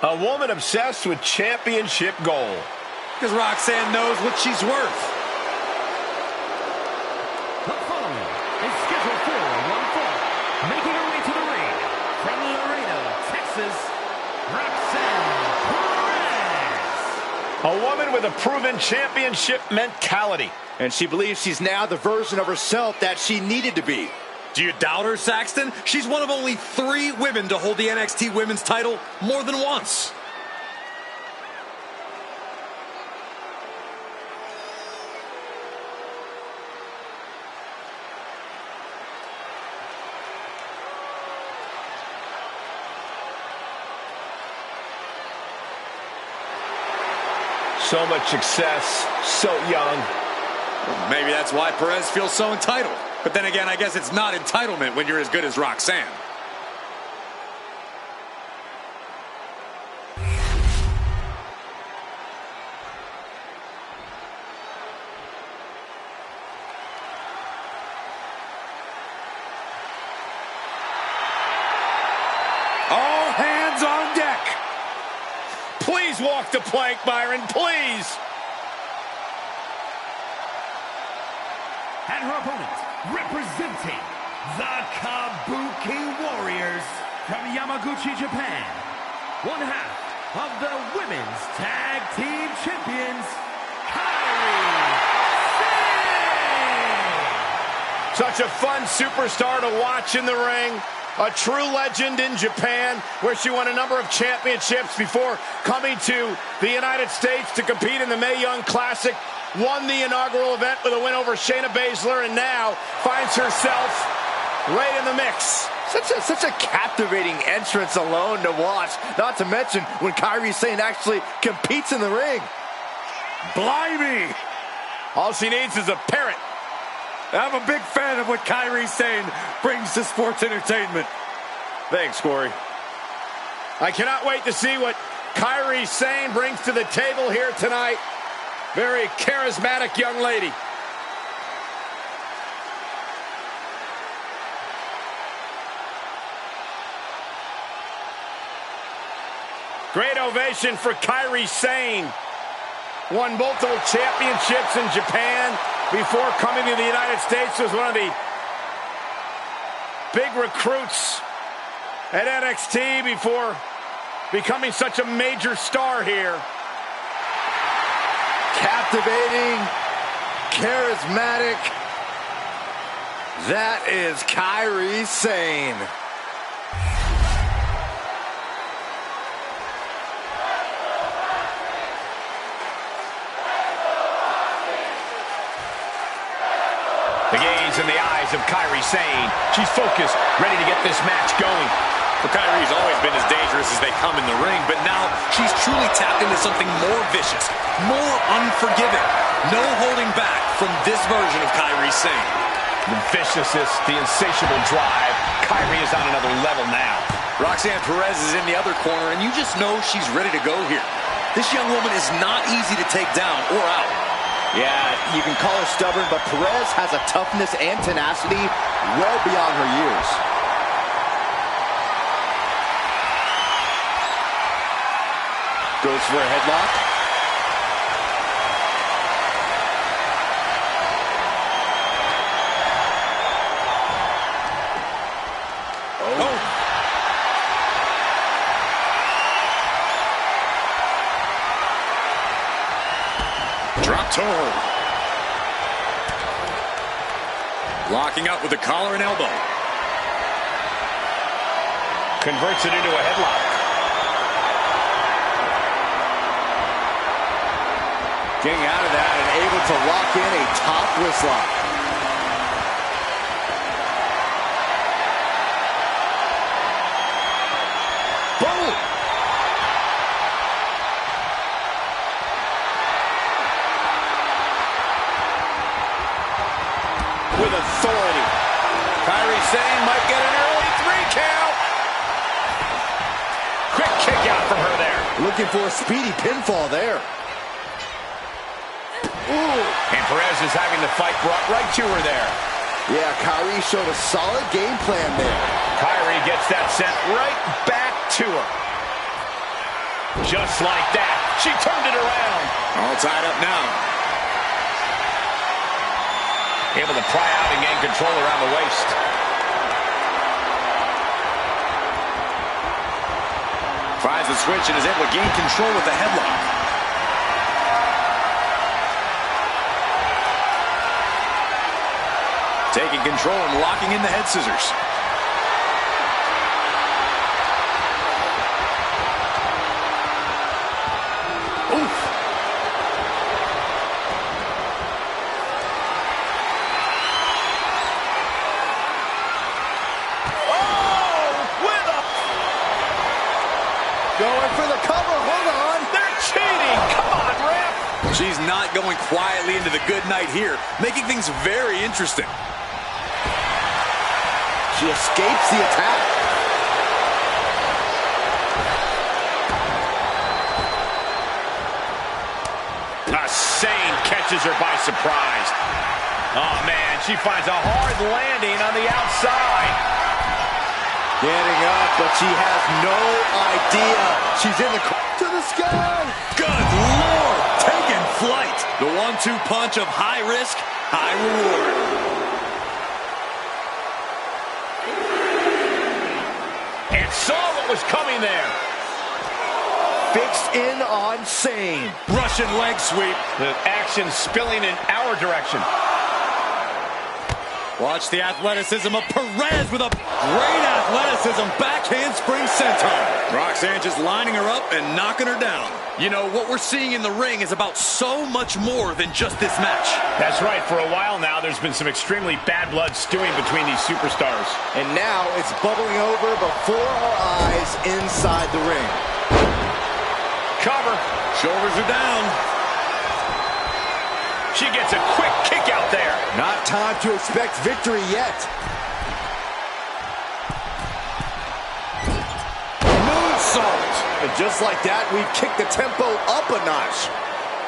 A woman obsessed with championship gold. Because Roxanne knows what she's worth. The following is scheduled for one fall. Making her way to the ring from Laredo, Texas, Roxanne Perez. A woman with a proven championship mentality. And she believes she's now the version of herself that she needed to be. Do you doubt her, Saxton? She's one of only 3 women to hold the NXT Women's title more than once. So much success, so young. Maybe that's why Perez feels so entitled. But then again, I guess it's not entitlement when you're as good as Roxanne. All hands on deck. Please walk the plank, Byron, please. And her opponent, representing the Kabuki Warriors from Yamaguchi, Japan, one half of the Women's Tag Team Champions, Kairi Sane! Such a fun superstar to watch in the ring. A true legend in Japan, where she won a number of championships before coming to the United States to compete in the Mae Young Classic. Won the inaugural event with a win over Shayna Baszler, and now finds herself right in the mix. Such a captivating entrance alone to watch. Not to mention when Kairi Sane actually competes in the ring. Blimey! All she needs is a parrot. I'm a big fan of what Kairi Sane brings to sports entertainment. Thanks, Corey. I cannot wait to see what Kairi Sane brings to the table here tonight. Very charismatic young lady. Great ovation for Kairi Sane. Won multiple championships in Japan before coming to the United States. Was one of the big recruits at NXT before becoming such a major star here. Captivating, charismatic. That is Kairi Sane. The gaze in the eyes of Kairi Sane. She's focused, ready to get this match going. Well, Kairi's always been as dangerous as they come in the ring, but now she's truly tapped into something more vicious, more unforgiving. No holding back from this version of Kairi Sane. The viciousness, the insatiable drive. Kairi is on another level now. Roxanne Perez is in the other corner, and you just know she's ready to go here. This young woman is not easy to take down or out. Yeah, you can call her stubborn, but Perez has a toughness and tenacity well beyond her years. Goes for a headlock. Oh. Drop toe hold. Locking up with the collar and elbow. Converts it into a headlock. Getting out of that and able to lock in a top wristlock. Boom! With authority. Kairi Sane might get an early 3 count. Quick kick out from her there. Looking for a speedy pinfall there. Ooh. And Perez is having the fight brought right to her there. Yeah, Kairi showed a solid game plan there. Kairi gets that sent right back to her. Just like that, she turned it around. All tied up now. Able to pry out and gain control around the waist. Tries the switch and is able to gain control with the headlock. Taking control and locking in the head scissors. Oof. Going for the cover. Hold on. They're cheating. Come on, ref. She's not going quietly into the good night here, making things very interesting. She escapes the attack. Sane catches her by surprise. Oh, man, she finds a hard landing on the outside. Getting up, but she has no idea. She's in the to the sky. Good Lord, taking flight. The 1-2 punch of high risk, high reward. And saw what was coming there. Fixed in on Sane. Russian leg sweep. The action spilling in our direction. Watch the athleticism of Perez with a great athleticism. Backhand spring senton. Roxanne just lining her up and knocking her down. You know, what we're seeing in the ring is about so much more than just this match. That's right. For a while now, there's been some extremely bad blood stewing between these superstars. And now it's bubbling over before our eyes inside the ring. Cover. Shoulders are down. She gets a quick kick out there. Not time to expect victory yet. Moonsault. And just like that, we've kicked the tempo up a notch.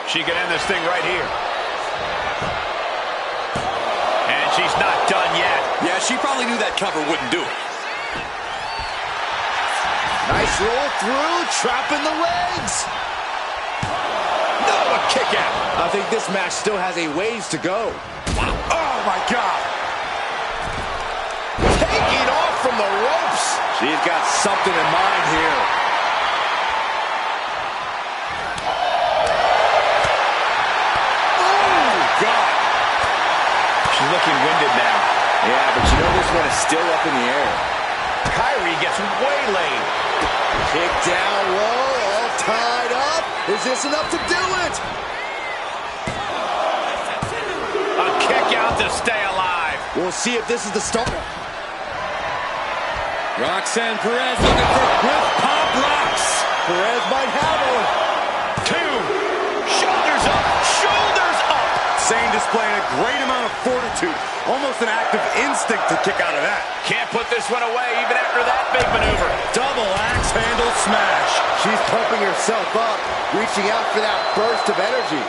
She can end this thing right here. And she's not done yet. Yeah, she probably knew that cover wouldn't do it. Nice roll through, trapping the legs. No, a kick out. I think this match still has a ways to go. Oh, my God. Taking off from the ropes. She's got something in mind here. Oh, God. She's looking winded now. Yeah, but you know this one is still up in the air. Kyrie gets waylaid. Kick down low, all tied up. Is this enough to do it? A kick out to stay alive. We'll see if this is the start. Roxanne Perez looking for with pop rocks. Perez might have her. 2. Shoulders up. Shoulders up. Sane displaying a great amount of fortitude. Almost an act of instinct to kick out of that. Can't put this one away even after that big maneuver. Double axe handle smash. She's pumping herself up, reaching out for that burst of energy.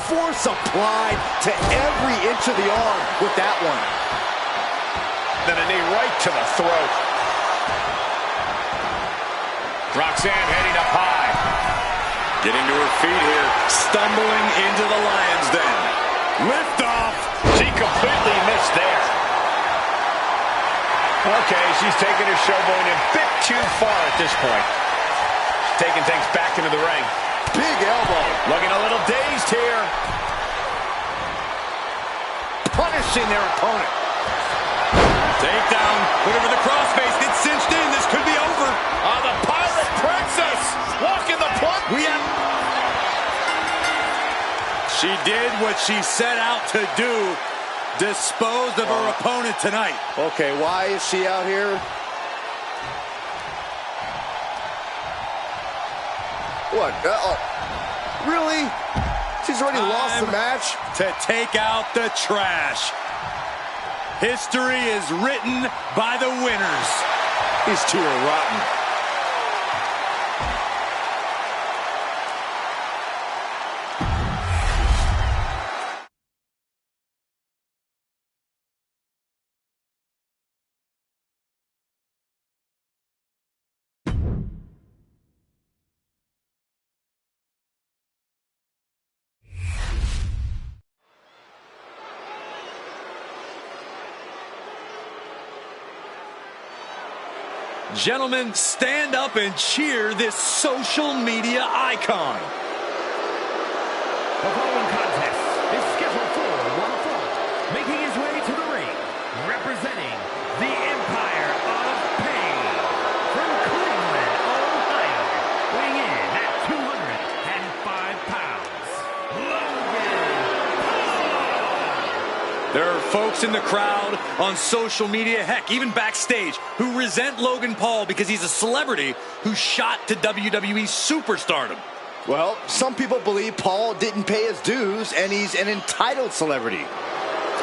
Force applied to every inch of the arm with that one. Then a knee right to the throat. Roxanne heading up high. Getting to her feet here. Stumbling into the lion's den. Lift off. She completely missed there. Okay, she's taking her showboat a bit too far at this point. She's taking things back into the ring. Big elbow. Looking a little dazed here. Punishing their opponent. Takedown. Looking for the crossface. Gets cinched in. This could be over. The Pirate Princess walking the plank. She did what she set out to do. Disposed of her opponent tonight. Okay, why is she out here? What? Really? She's already lost the match? To take out the trash. History is written by the winners. These two are rotten. Gentlemen, stand up and cheer this social media icon. The following contest is scheduled for one fall. Making his way to the ring, representing the Empire of Pain. From Cleveland, Ohio, weighing in at 205 pounds, Logan Paul. There are folks in the crowd, on social media, heck, even backstage, who resent Logan Paul because he's a celebrity who shot to WWE superstardom. Well, some people believe Paul didn't pay his dues and he's an entitled celebrity.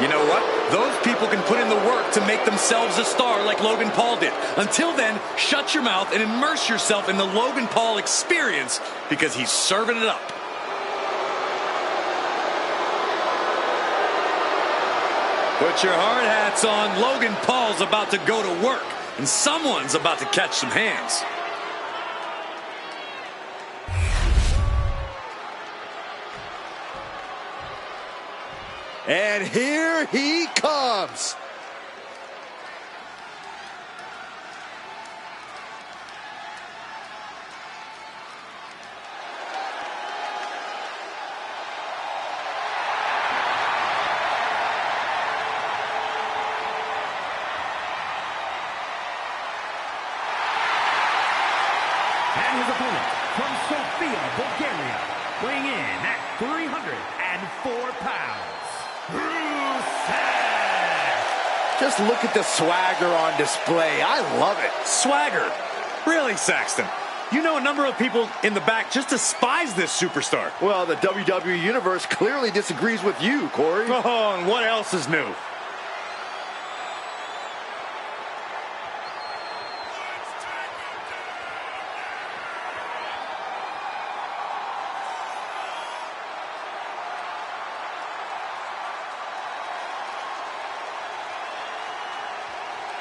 You know what? Those people can put in the work to make themselves a star like Logan Paul did. Until then, shut your mouth and immerse yourself in the Logan Paul experience because he's serving it up. Put your hard hats on. Logan Paul's about to go to work, and someone's about to catch some hands. And here he comes. And his opponent from Sofia, Bulgaria, weighing in at 304 pounds, Rusev. Just look at the swagger on display. I love it. Swagger? Really, Saxton? You know a number of people in the back just despise this superstar. Well, the WWE Universe clearly disagrees with you, Corey. Oh, and what else is new?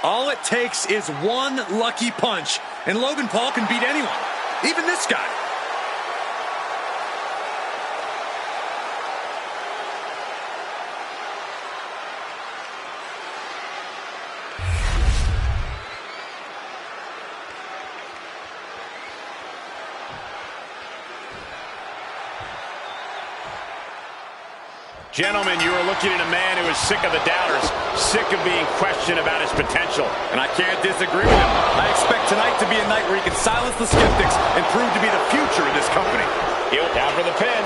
All it takes is one lucky punch, and Logan Paul can beat anyone, even this guy. Gentlemen, you are looking at a man who is sick of the doubters, sick of being questioned about his potential. And I can't disagree with him. I expect tonight to be a night where he can silence the skeptics and prove to be the future of this company. Down for the pin.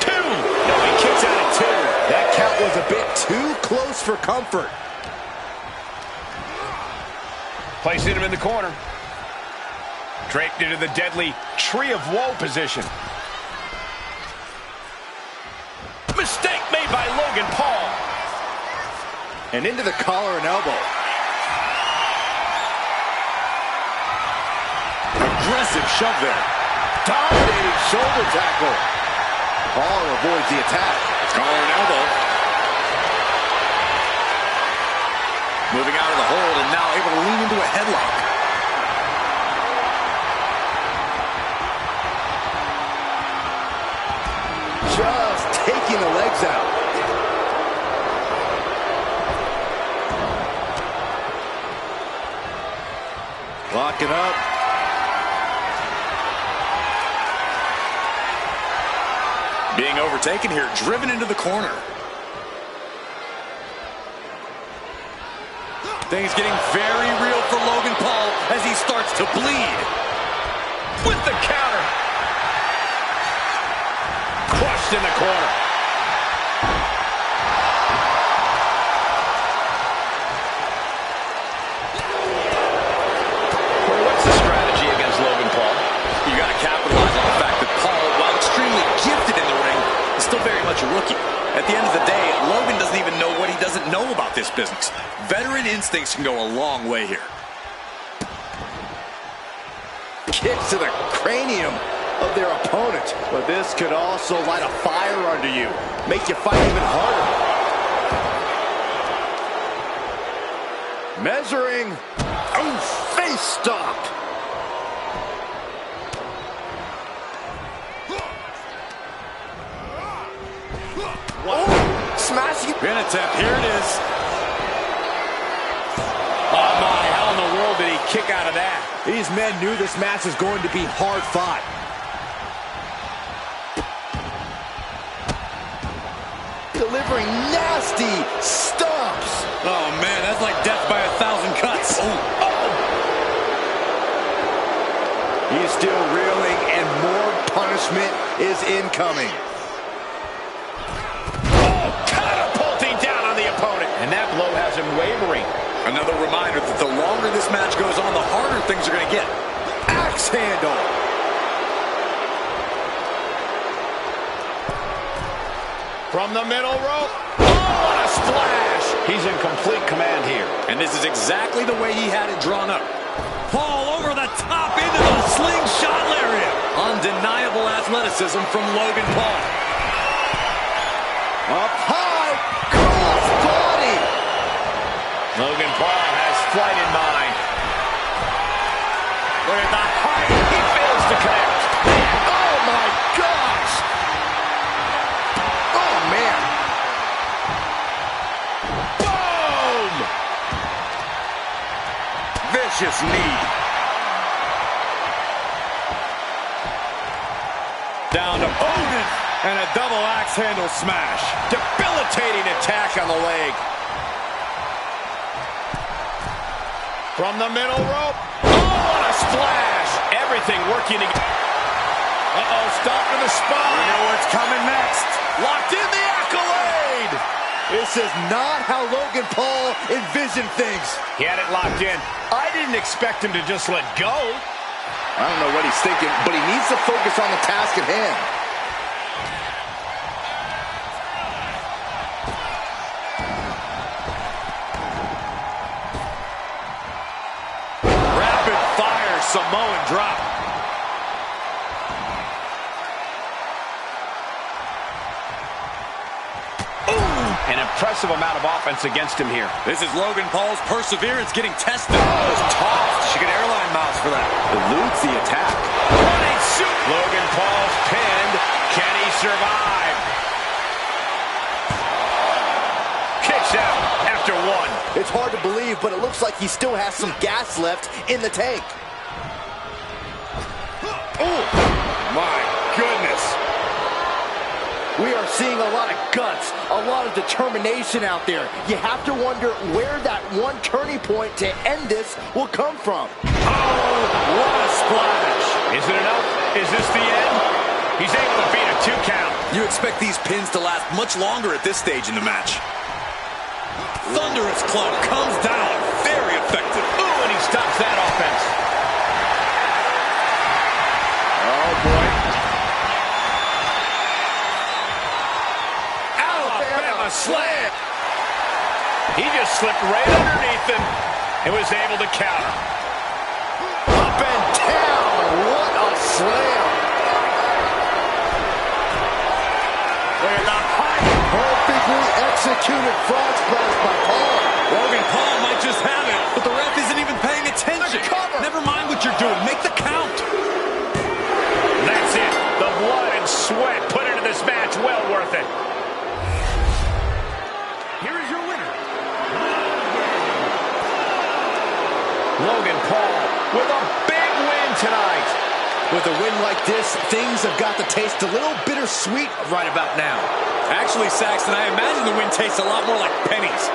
2. No, he kicks out at 2. That count was a bit too close for comfort. Placing him in the corner. Draped into the deadly Tree of Woe position. Mistake made by Logan Paul. And into the collar and elbow. Aggressive shove there. Dominating shoulder tackle. Paul avoids the attack. Collar and elbow. Moving out of the hold and now able to lean into a headlock. Just taking the legs out. Locking up. Being overtaken here, driven into the corner. Things getting very real for Logan Paul as he starts to bleed. With the counter. Crushed in the corner. Corey, what's the strategy against Logan Paul? You got to capitalize on the fact that Paul, while extremely gifted in the ring, is still very much a rookie. At the end of the day, Logan doesn't even know what he doesn't know about this business. Veteran instincts can go a long way here. Kicks to the cranium of their opponent. But this could also light a fire under you. Make you fight even harder. Measuring. Oh, face stop. Wow. Oh, smashing. Pin attempt. Here it is. Oh, my. How in the world did he kick out of that. These men knew this match was going to be hard fought. Delivering nasty stomps. Oh, man, that's like death by 1,000 cuts. Oh. He's still reeling, and more punishment is incoming. Oh, catapulting down on the opponent. And that blow has him wavering. Another reminder that the longer this match goes on, the harder things are going to get. Axe handle. From the middle rope. Oh, what a splash. He's in complete command here. And this is exactly the way he had it drawn up. Fall over the top into the slingshot lariat. Undeniable athleticism from Logan Paul. Up high. Cross body. Logan Paul has flight in mind. Look at the height. He fails to connect. Oh, my gosh. Oh, man. Boom! Vicious knee. Down to Odin. And a double axe handle smash. Debilitating attack on the leg. From the middle rope. Oh, what a splash. Everything working together. Uh-oh, stop to the spine. You know what's coming next. Locked in the accolade. This is not how Logan Paul envisioned things. He had it locked in. I didn't expect him to just let go. I don't know what he's thinking, but he needs to focus on the task at hand. Rapid fire Samoan drop. An impressive amount of offense against him here. This is Logan Paul's perseverance getting tested. Was tossed. She could airline miles for that. Eludes the attack. Running shoot. Logan Paul's pinned. Can he survive? Kicks out after one. It's hard to believe, but it looks like he still has some gas left in the tank. Oh, my goodness. We are seeing a lot of guts, a lot of determination out there. You have to wonder where that one turning point to end this will come from. Oh, what a splash. Is it enough? Is this the end? He's able to beat a 2 count. You expect these pins to last much longer at this stage in the match. Thunderous club comes down. Very effective. Ooh, and he stops that offense. Oh, boy. Alabama slam. He just slipped right underneath him and was able to counter. Up and down. What a slam. Look at the height. Perfectly executed frog splash by Paul. Logan Paul might just have it, but the ref isn't even paying attention. Never mind what you're doing. Make the count. That's it. The blood and sweat put into this match. Well worth it. Here is your winner, Logan Paul with a big win tonight. With a win like this, things have got to taste a little bittersweet right about now. Actually, Saxton, I imagine the win tastes a lot more like pennies.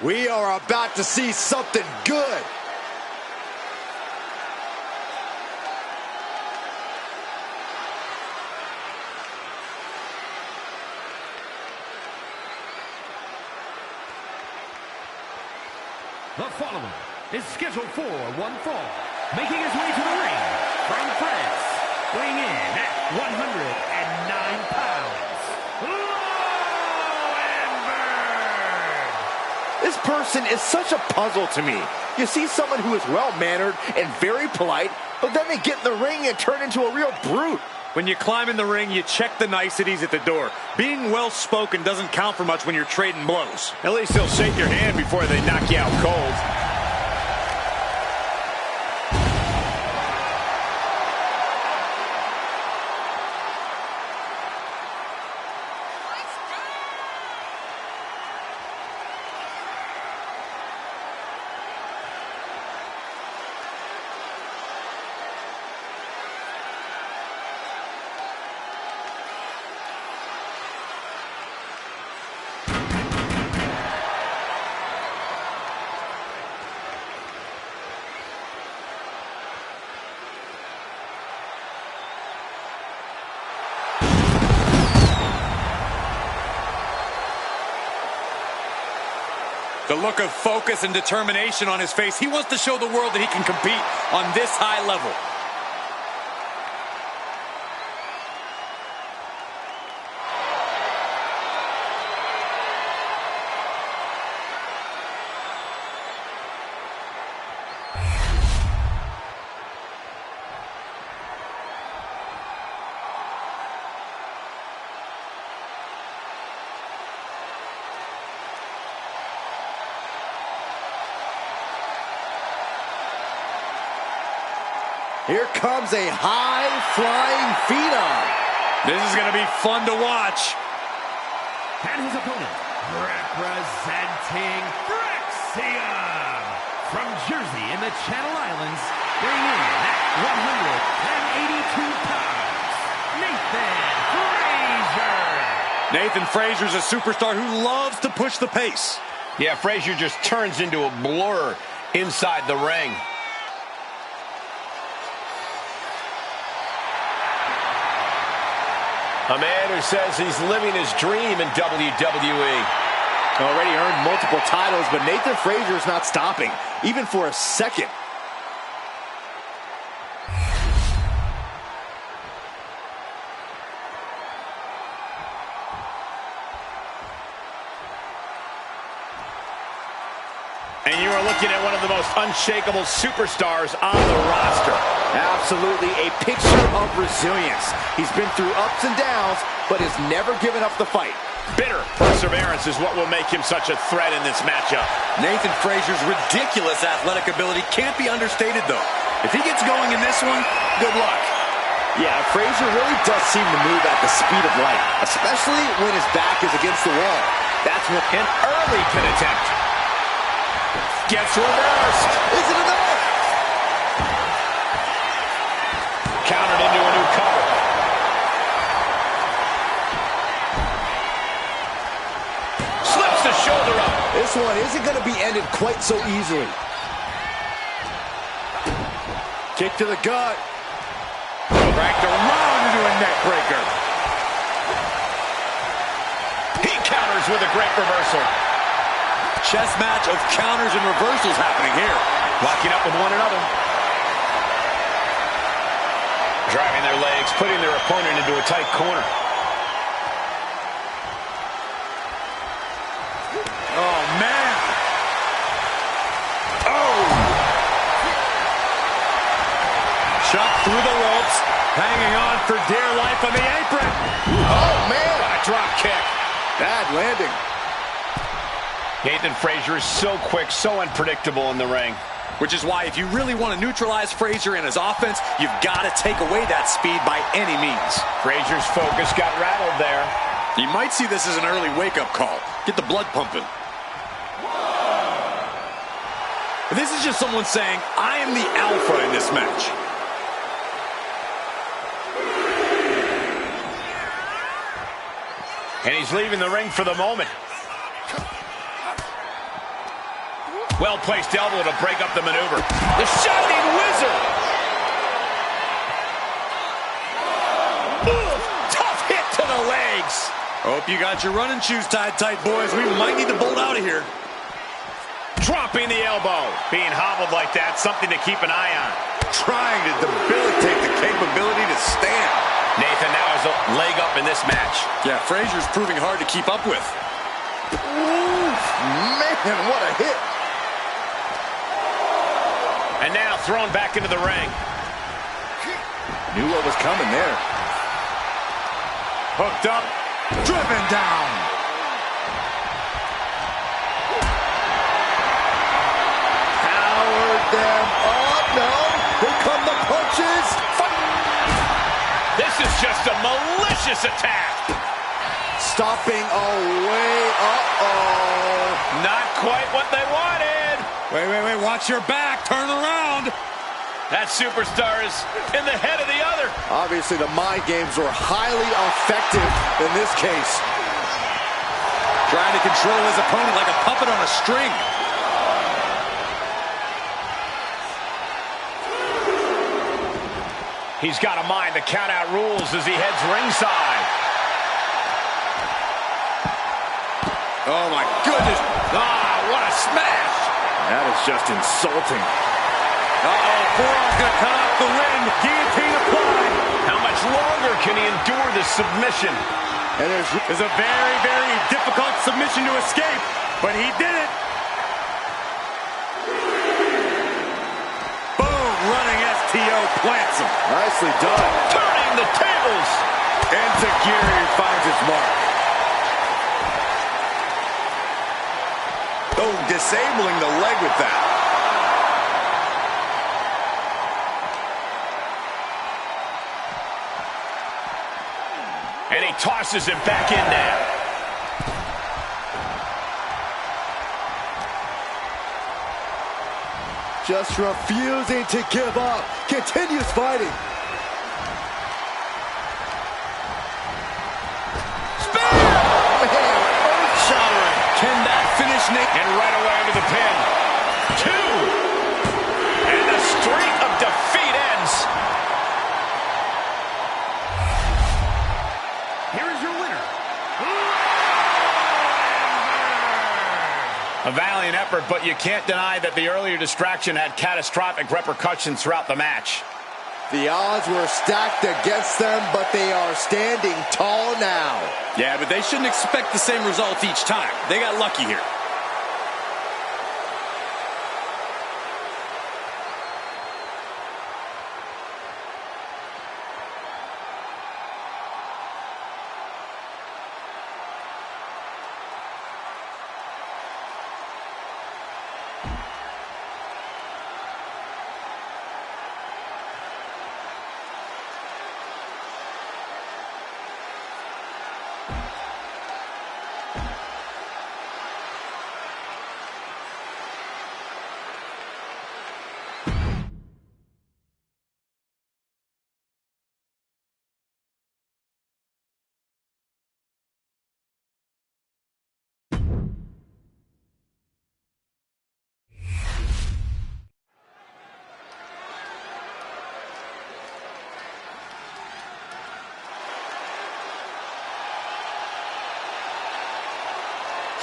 We are about to see something good. The following is scheduled for one fall, making his way to the ring from France, weighing in at 109 pounds. This person is such a puzzle to me. You see someone who is well-mannered and very polite, but then they get in the ring and turn into a real brute. When you climb in the ring, you check the niceties at the door. Being well-spoken doesn't count for much when you're trading blows. At least they'll shake your hand before they knock you out cold. The look of focus and determination on his face. He wants to show the world that he can compete on this high level. Here comes a high-flying phenom. This is going to be fun to watch. And his opponent, representing Frexium from Jersey in the Channel Islands, weighing in at 182 pounds, Nathan Frazier. Nathan Frazier's a superstar who loves to push the pace. Yeah, Frazier just turns into a blur inside the ring. A man who says he's living his dream in WWE. Already earned multiple titles, but Nathan Frazier is not stopping, even for a second. And you are looking at one of the most unshakable superstars on the roster. Absolutely a picture of resilience. He's been through ups and downs, but has never given up the fight. Bitter perseverance is what will make him such a threat in this matchup. Nathan Frazier's ridiculous athletic ability can't be understated, though. If he gets going in this one, good luck. Yeah, Frazier really does seem to move at the speed of light, especially when his back is against the wall. That's what an early pin attempt. Gets reversed. Is it enough? Countered into a new cover. Slips the shoulder up. This one isn't going to be ended quite so easily. Kick to the gut. Dragged around into a neck breaker. He counters with a great reversal. Chess match of counters and reversals happening here. Locking up with one another. Driving their legs, putting their opponent into a tight corner. Oh, man. Oh. Chuck through the ropes, hanging on for dear life on the apron. Oh, man. A drop kick. Bad landing. Nathan Frazier is so quick, so unpredictable in the ring. Which is why if you really want to neutralize Frazier and his offense, you've got to take away that speed by any means. Frazier's focus got rattled there. You might see this as an early wake-up call. Get the blood pumping. But this is just someone saying, I am the alpha in this match. And he's leaving the ring for the moment. Well-placed elbow to break up the maneuver. The Shining Wizard! Ooh, tough hit to the legs. Hope you got your running shoes tied tight, boys. We might need to bolt out of here. Dropping the elbow. Being hobbled like that, something to keep an eye on. Trying to debilitate the capability to stand. Nathan now has a leg up in this match. Yeah, Frazier's proving hard to keep up with. Ooh, man, what a hit. And now thrown back into the ring. Knew what was coming there. Hooked up. Driven down. Powered them up. No. Here come the punches. This is just a malicious attack. Stopping away. Uh-oh. Not quite what they wanted. Wait. Watch your back. Turn around. That superstar is in the head of the other. Obviously, the mind games were highly effective in this case. Trying to control his opponent like a puppet on a string. He's got to mind the count-out rules as he heads ringside. Oh, my goodness. Ah, what a smash. That is just insulting. Forearm's going to cut off the wind. Guillotine applied. How much longer can he endure this submission? And It's a very, very difficult submission to escape, but he did it. Boom, running STO plants him. nicely done. Turning the tables. And Tajiri finds his mark. Oh, disabling the leg with that. And he tosses him back in there. Just refusing to give up. Continues fighting. Spear! Man, earth-shattering. Can that finish Nick? And right away into the pin. 2. And the streak of defeat ends. Here is your winner. A valiant effort, but you can't deny that the earlier distraction had catastrophic repercussions throughout the match. The odds were stacked against them, but they are standing tall now. Yeah, but they shouldn't expect the same results each time. They got lucky here.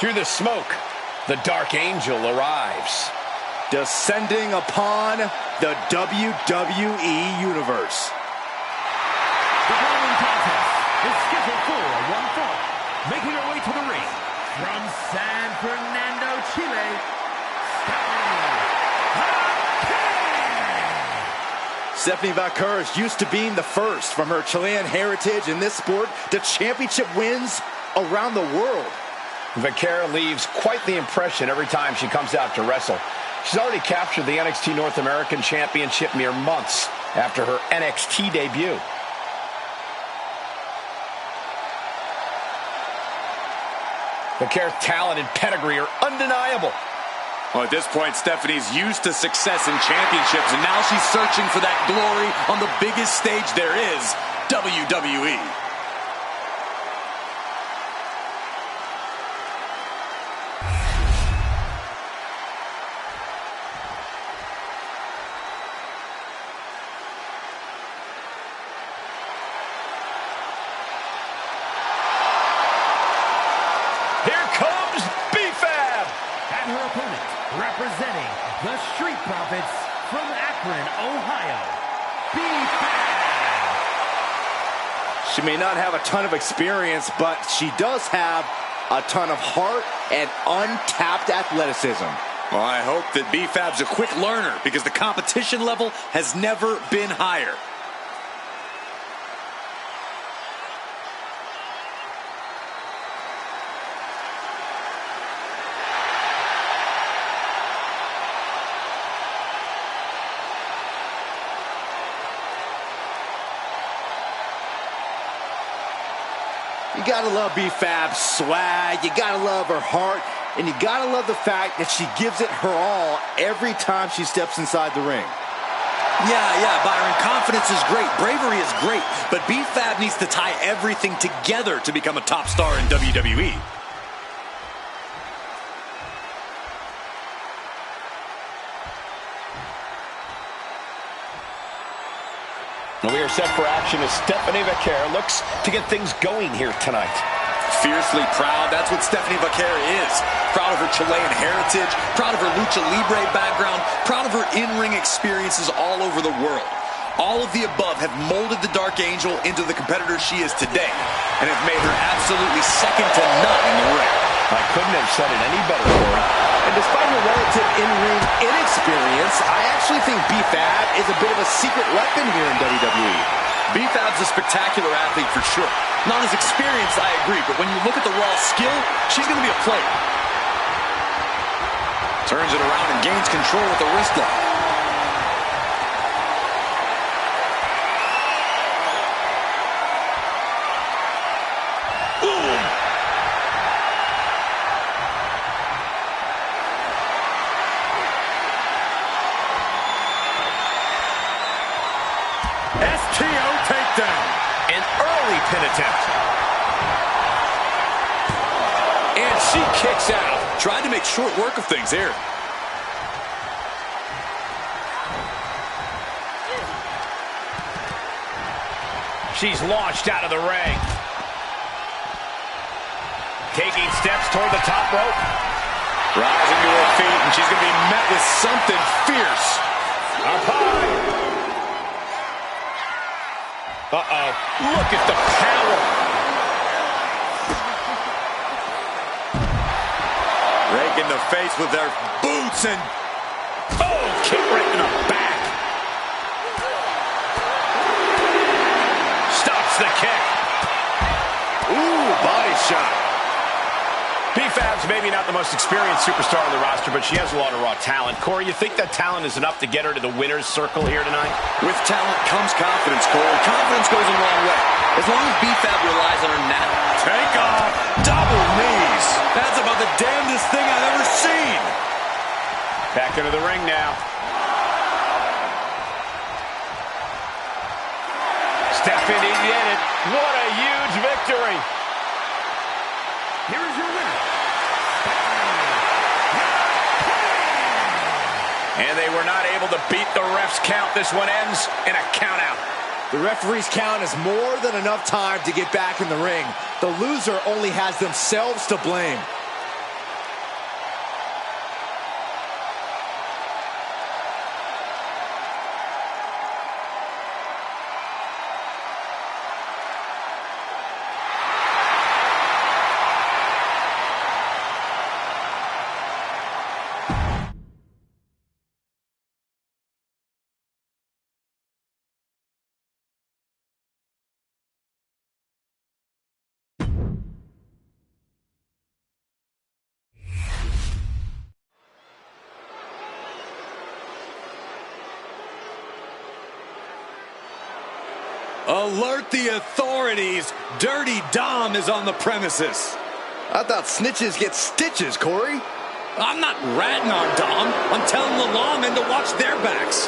Through the smoke, the Dark Angel arrives. Descending upon the WWE Universe. The following contest is scheduled for one fall. Making her way to the ring from San Fernando, Chile, Stephanie Valcour is used to being the first from her Chilean heritage in this sport to championship wins around the world. Vaquera leaves quite the impression every time she comes out to wrestle. She's already captured the NXT North American Championship mere months after her NXT debut. Vaquera's talent and pedigree are undeniable. Well, at this point, Stephanie's used to success in championships, and now she's searching for that glory on the biggest stage there is, WWE. Here comes B-Fab. and her opponent, representing the Street Profits from Akron, Ohio, B-Fab. She may not have a ton of experience, but she does have a ton of heart and untapped athleticism. Well, I hope that B-Fab's a quick learner because the competition level has never been higher. You gotta love B-Fab's swag, you gotta love her heart, and you gotta love the fact that she gives it her all every time she steps inside the ring. Yeah, Byron, confidence is great, bravery is great, but B-Fab needs to tie everything together to become a top star in WWE. We are set for action as Stephanie Vaquer looks to get things going here tonight. Fiercely proud, that's what Stephanie Vaquer is. Proud of her Chilean heritage, proud of her Lucha Libre background, proud of her in-ring experiences all over the world. All of the above have molded the Dark Angel into the competitor she is today and have made her absolutely second to none in the ring. I couldn't have said it any better, Corey. And despite her relative in-ring inexperience, I actually think B-Fab is a bit of a secret weapon here in WWE. B-Fab's a spectacular athlete for sure. Not as experienced, I agree, but when you look at the raw skill, she's going to be a player. Turns it around and gains control with the wrist lock. STO takedown. An early pin attempt. And she kicks out. Tried to make short work of things here. She's launched out of the ring. Taking steps toward the top rope. Rising to her feet, and she's going to be met with something fierce. Up high. Uh-oh. Look at the power. Rake in the face with their boots and... Oh, kick right in the back. Stops the kick. Ooh, body shot. B-Fab's maybe not the most experienced superstar on the roster, but she has a lot of raw talent. Corey, you think that talent is enough to get her to the winner's circle here tonight? With talent comes confidence, Corey. Confidence goes a long way. As long as B-Fab relies on her now. Take off. Double knees. That's about the damnedest thing I've ever seen. Back into the ring now. Stephanie did it. What a huge victory. Here is your winner. And they were not able to beat the ref's count. This one ends in a count out. The referee's count is more than enough time to get back in the ring. The loser only has themselves to blame. Alert the authorities. Dirty Dom is on the premises. I thought snitches get stitches, Corey. I'm not ratting on Dom. I'm telling the lawmen to watch their backs.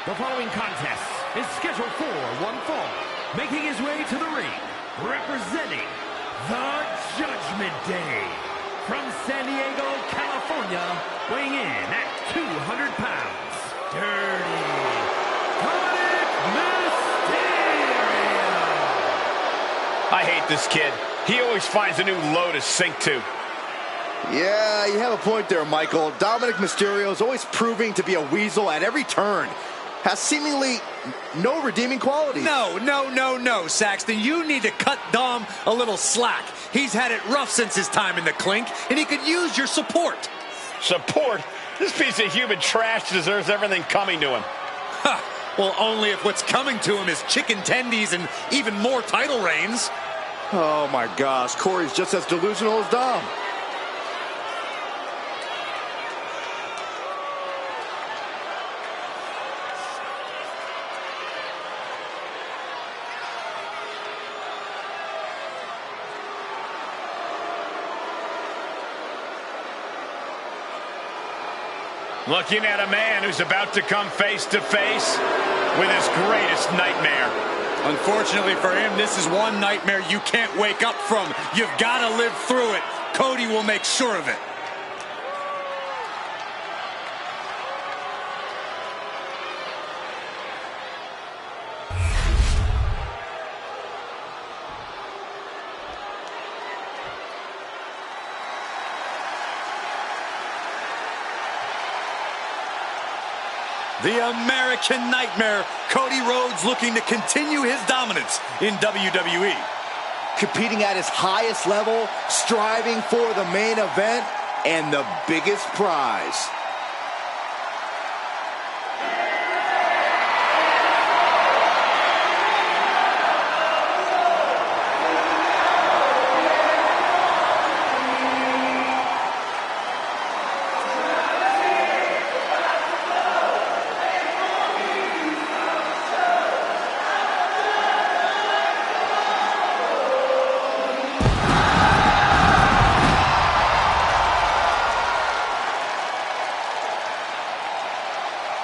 The following contest is scheduled for one fall. Making his way to the ring, representing the Judgment Day. From San Diego, California, weighing in at 200 pounds, Dirty Mysterio. I hate this kid. He always finds a new low to sink to. Yeah, you have a point there, Michael. Dominic Mysterio is always proving to be a weasel at every turn. has seemingly no redeeming qualities. No, Saxton. You need to cut Dom a little slack. He's had it rough since his time in the clink, and he could use your support. Support? This piece of human trash deserves everything coming to him. Ha! Well, only if what's coming to him is chicken tendies and even more title reigns. Oh my gosh, Corey's just as delusional as Dom. Looking at a man who's about to come face to face with his greatest nightmare. Unfortunately for him, this is one nightmare you can't wake up from. You've got to live through it. Cody will make sure of it. The American Nightmare, Cody Rhodes, looking to continue his dominance in WWE. Competing at his highest level, striving for the main event and the biggest prize.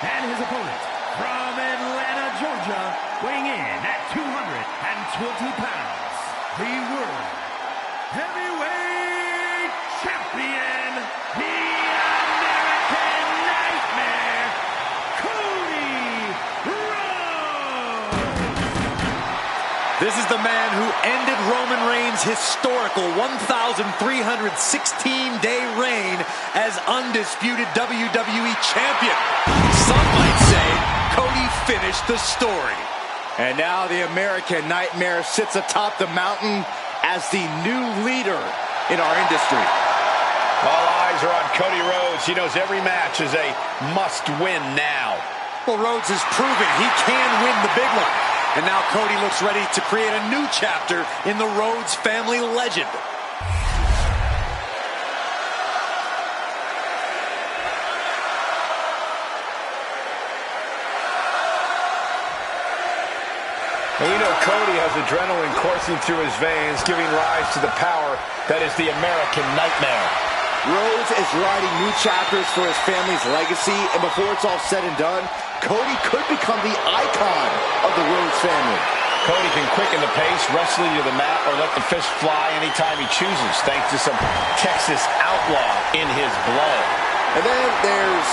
And his opponent from Atlanta, Georgia, weighing in at 220 pounds, the World Heavyweight Champion, the American Nightmare, Cody Rhodes. This is the man who ended Roman Reigns' historical 1,316-day reign as undisputed WWE Champion. Some might say Cody finished the story. And now the American Nightmare sits atop the mountain as the new leader in our industry. All eyes are on Cody Rhodes. He knows every match is a must-win now. Well, Rhodes has proven he can win the big one. And now Cody looks ready to create a new chapter in the Rhodes family legend. And we know Cody has adrenaline coursing through his veins, giving rise to the power that is the American Nightmare. Rhodes is writing new chapters for his family's legacy, and before it's all said and done, Cody could become the icon of the Rhodes family. Cody can quicken the pace, wrestle you to the mat, or let the fist fly anytime he chooses, thanks to some Texas outlaw in his blood. And then there's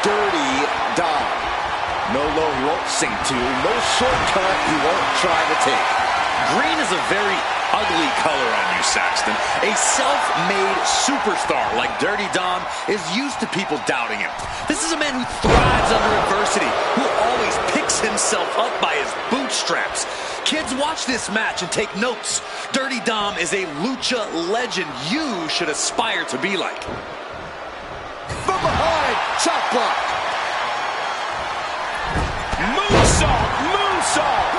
Dirty Dom. No low he won't sing to, no shortcut he won't try to take. Green is a very ugly color on you, Saxton. A self-made superstar like Dirty Dom is used to people doubting him. This is a man who thrives under adversity, who always picks himself up by his bootstraps. Kids, watch this match and take notes. Dirty Dom is a lucha legend you should aspire to be like. From behind, chop block. Moonsault! Moonsault!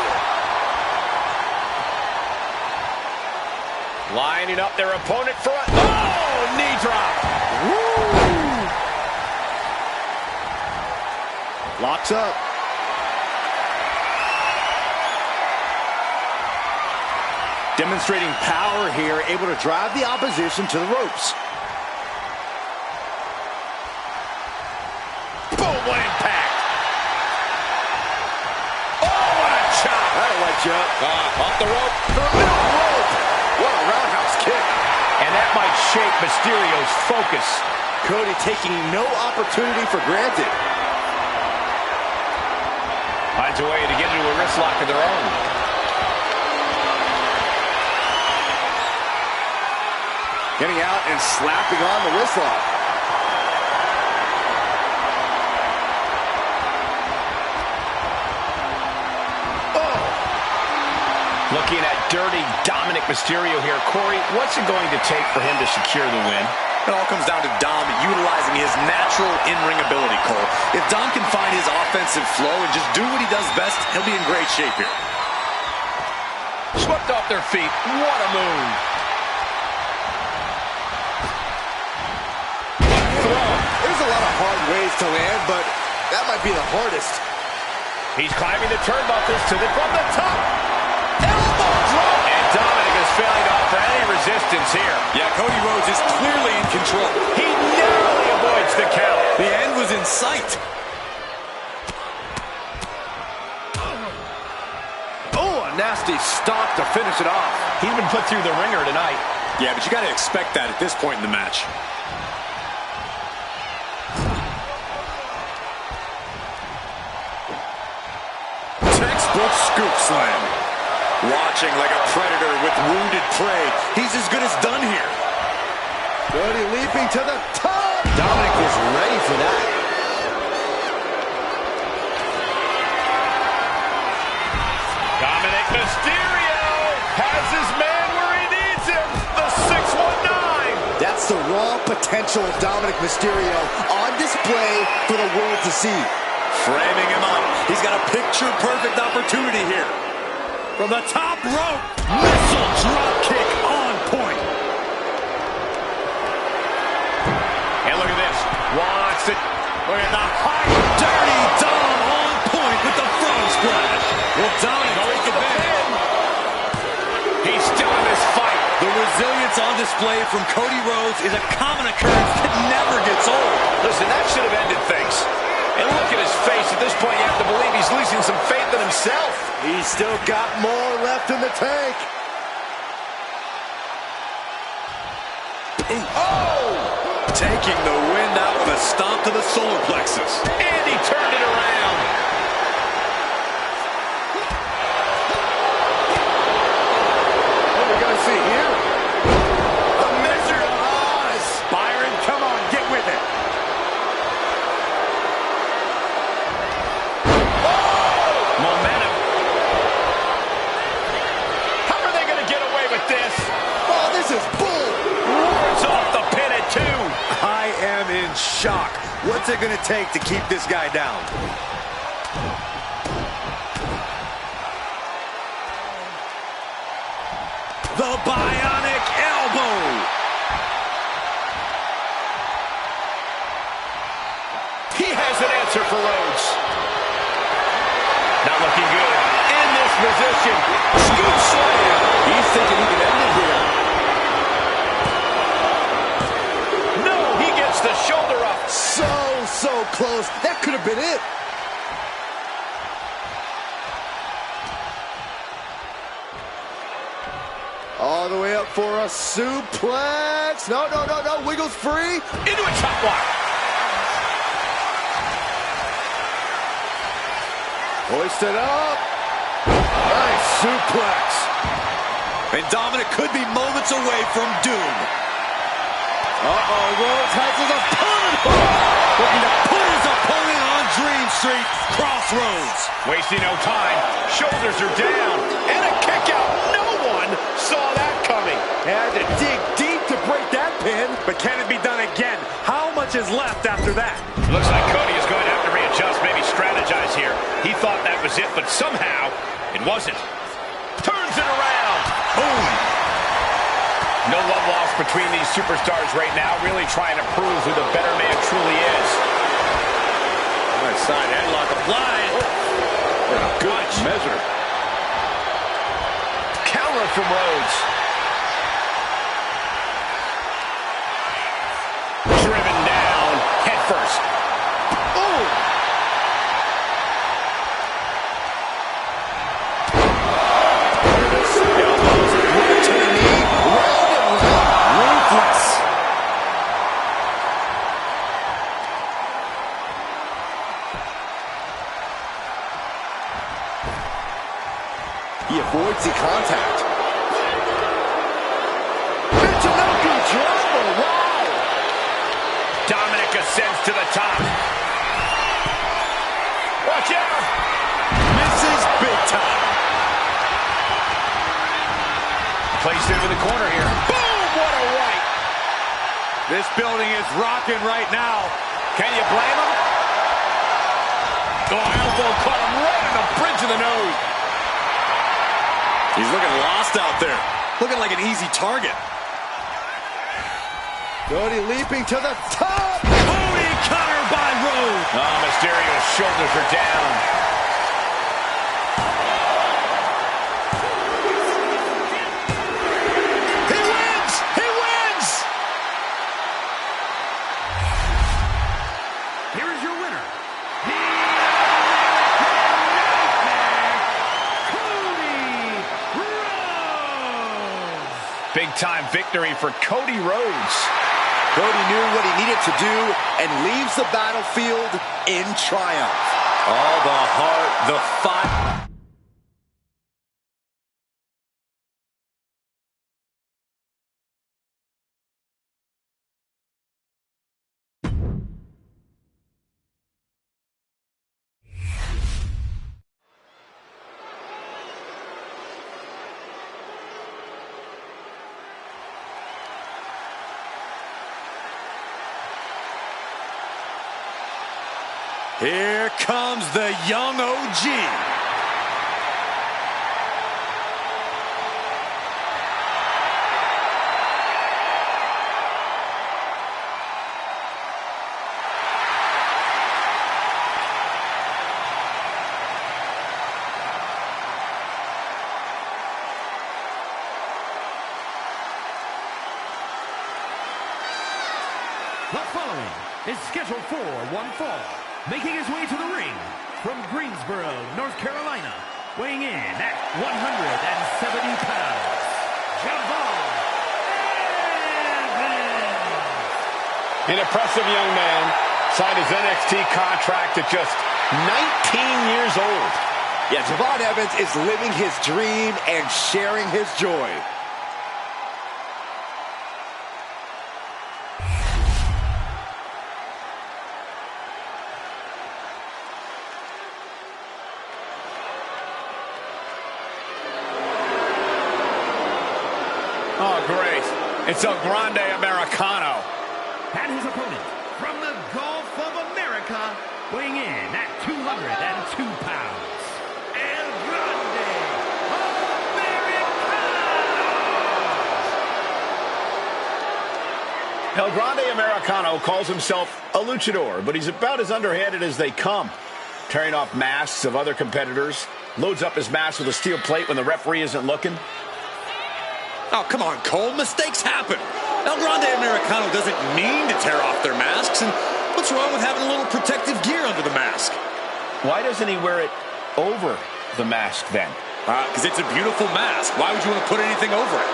Lining up their opponent for a... Oh! Knee drop! Woo! Locks up. Demonstrating power here, able to drive the opposition to the ropes. Boom! What impact! That'll light you up. Off the rope. The middle rope. What a roundhouse kick. And that might shake Mysterio's focus. Cody taking no opportunity for granted. Finds a way to get into a wrist lock of their own. Getting out and slapping on the wrist lock. Looking at dirty Dominic Mysterio here. Corey, what's it going to take for him to secure the win? It all comes down to Dom utilizing his natural in-ring ability, Cole. If Dom can find his offensive flow and just do what he does best, he'll be in great shape here. Swept off their feet. What a move. Throw. There's a lot of hard ways to land, but that might be the hardest. He's climbing the turnbuckles from the top. Elbow drop. And Dominic is failing to offer any resistance here. Yeah, Cody Rhodes is clearly in control. He narrowly avoids the count. The end was in sight. Oh, a nasty stop to finish it off. He's been put through the ringer tonight. Yeah, but you got to expect that at this point in the match. Textbook scoop slam. Watching like a predator with wounded prey. He's as good as done here. Cody leaping to the top. Dominic was ready for that. Dominic Mysterio has his man where he needs him. The 619. That's the raw potential of Dominic Mysterio on display for the world to see. Framing him up. He's got a picture-perfect opportunity here. From the top rope. Missile drop kick on point. And look at this. Wants it. Look at the high. Dirty Dom on point with the frog splash. Will Dominic break the pin? He's still in this fight. The resilience on display from Cody Rhodes is a common occurrence that never gets old. Listen, that should have ended things. And look at his face. At this point, you have to believe he's losing some faith in himself. He's still got more left in the tank. Oh! Taking the wind out with a stomp to the solar plexus. And he turned it around. What are we going to see here? The Wizard of Oz. Byron, come on, get with it. Momentum. How are they going to get away with this? Oh, this is bull. Roars off the pin at 2. I am in shock. What's it going to take to keep this guy down? The bionic elbow. He has an answer for Rhodes. Not looking good. In this position. Scoop slam. He's thinking he can end it here. No, he gets the shoulder up. So close. That could have been it. All the way up for a suplex. No. Wiggles free. Into a chop block. Hoisted up. Nice suplex. And Dominic could be moments away from doom. Rhodes has his opponent. Looking to put his opponent on Dream Street. Crossroads. Wasting no time. Shoulders are down. And a kick out. No one saw that coming. Had to dig deep to break that pin. But can it be done again? How much is left after that? Looks like Cody is going to have to readjust, maybe strategize here. He thought that was it, but somehow it wasn't. Turns it around. Boom. No love lost between these superstars right now, really trying to prove who the better man truly is. Nice side headlock applied. Good measure. Counter from Rhodes. Driven down, head first. Oh! Elbows right to the knee. Round and round. Ruthless. He avoids the contact. Kicks into the corner here. Boom! What a right! This building is rocking right now. Can you blame him? Oh, elbow caught him right in the bridge of the nose. He's looking lost out there. Looking like an easy target. Cody leaping to the top. Cody cutter by Rhodes. Oh, Mysterio's shoulders are down. He wins! He wins! Here is your winner, Cody Rhodes. Big time victory for Cody Rhodes. Cody knew what he needed to do and leaves the battlefield in triumph. All the heart, the fight. Here comes the young OG. The following is scheduled for one fall. Making his way to the ring from Greensboro, North Carolina, weighing in at 170 pounds, Javon Evans. An impressive young man signed his NXT contract at just 19 years old. Yeah, Javon Evans is living his dream and sharing his joy. Oh, great. It's El Grande Americano. And his opponent from the Gulf of America, weighing in at 202 pounds, El Grande Americano. El Grande Americano calls himself a luchador, but he's about as underhanded as they come. Tearing off masks of other competitors, loads up his mask with a steel plate when the referee isn't looking. Oh, come on, Cole. Mistakes happen. El Grande Americano doesn't mean to tear off their masks. And what's wrong with having a little protective gear under the mask? Why doesn't he wear it over the mask then? Because it's a beautiful mask. Why would you want to put anything over it?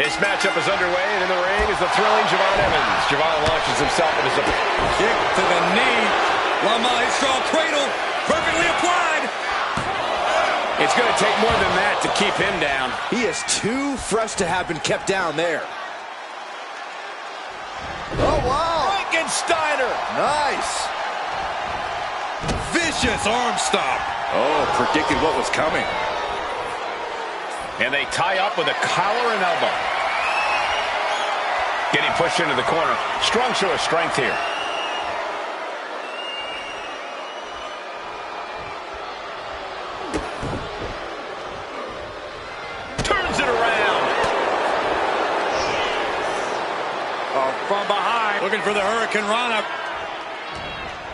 This matchup is underway, and in the ring is the thrilling Javon Evans. Javon launches himself into some kick to the knee. La Maestro cradle, perfectly applied. It's going to take more than that to keep him down. He is too fresh to have been kept down there. Oh, wow. Frankensteiner. Nice. Vicious arm stomp. Oh, predicted what was coming. And they tie up with a collar and elbow. Getting pushed into the corner. Strong show of strength here. Turns it around. Oh, from behind. Looking for the Hurricane Rana.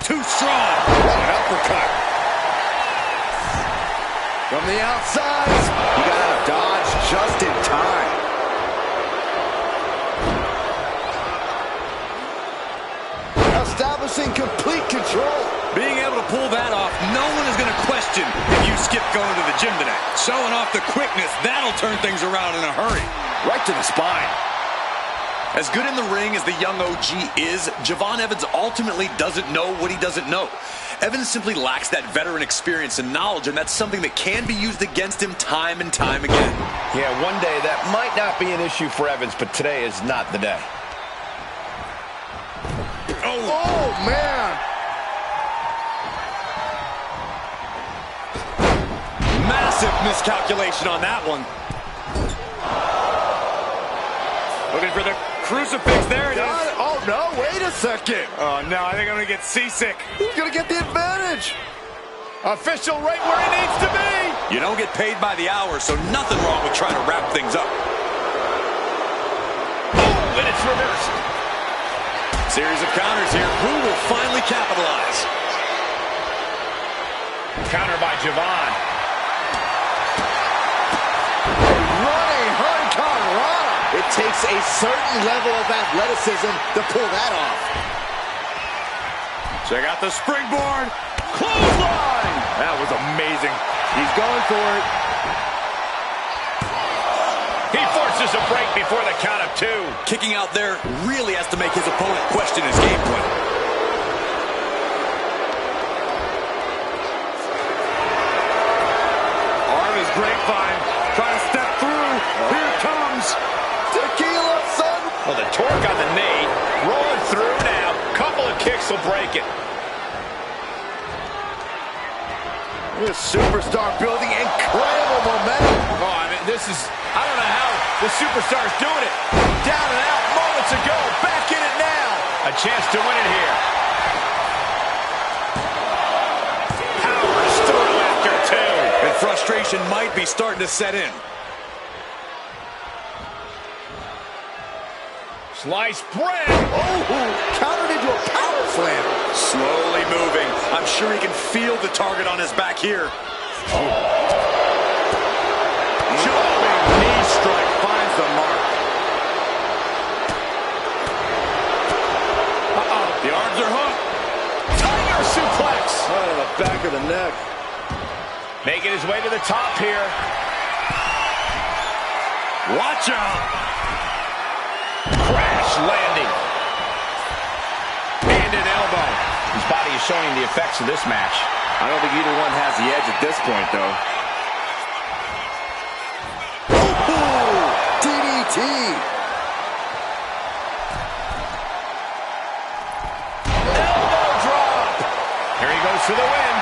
Too strong. An uppercut. From the outside, he got out of dodge just in time. Establishing complete control. Being able to pull that off, no one is going to question if you skip going to the gym today. Showing off the quickness, that'll turn things around in a hurry. Right to the spine. As good in the ring as the young OG is, Javon Evans ultimately doesn't know what he doesn't know. Evans simply lacks that veteran experience and knowledge, and that's something that can be used against him time and time again. Yeah, one day that might not be an issue for Evans, but today is not the day. Oh man! Massive miscalculation on that one. Looking for the crucifix. There it is. Oh no, wait a second. Oh no, I think I'm gonna get seasick. Who's gonna get the advantage? Official right where he needs to be. You don't get paid by the hour, so nothing wrong with trying to wrap things up. Oh, and it's reversed. Series of counters here. Who will finally capitalize? Counter by Javon. Running hurricanrana. It takes a certain level of athleticism to pull that off. Check out the springboard. Clothesline. That was amazing. He's going for it. He forces a break before the count of 2. Kicking out there really has to make his opponent question his game plan. Arm is grapevine. Trying to step through. Here it comes. Tequila, son. Well, the torque on the knee. Rolling through now. Couple of kicks will break it. This superstar building incredible momentum. Oh, I mean, this is, I don't know how the superstar's doing it. Down and out moments ago. Back in it now. A chance to win it here. Powers through after 2. And frustration might be starting to set in. Sliced bread. Oh, countered into a power slam. Slowly moving. I'm sure he can feel the target on his back here. Jumping knee strike finds the mark. The arms are hooked. Tiger suplex. Right on the back of the neck. Making his way to the top here. Watch out. Crash landing. And an elbow. His body is showing the effects of this match. I don't think either one has the edge at this point, though. DDT. Elbow drop. Here he goes for the win.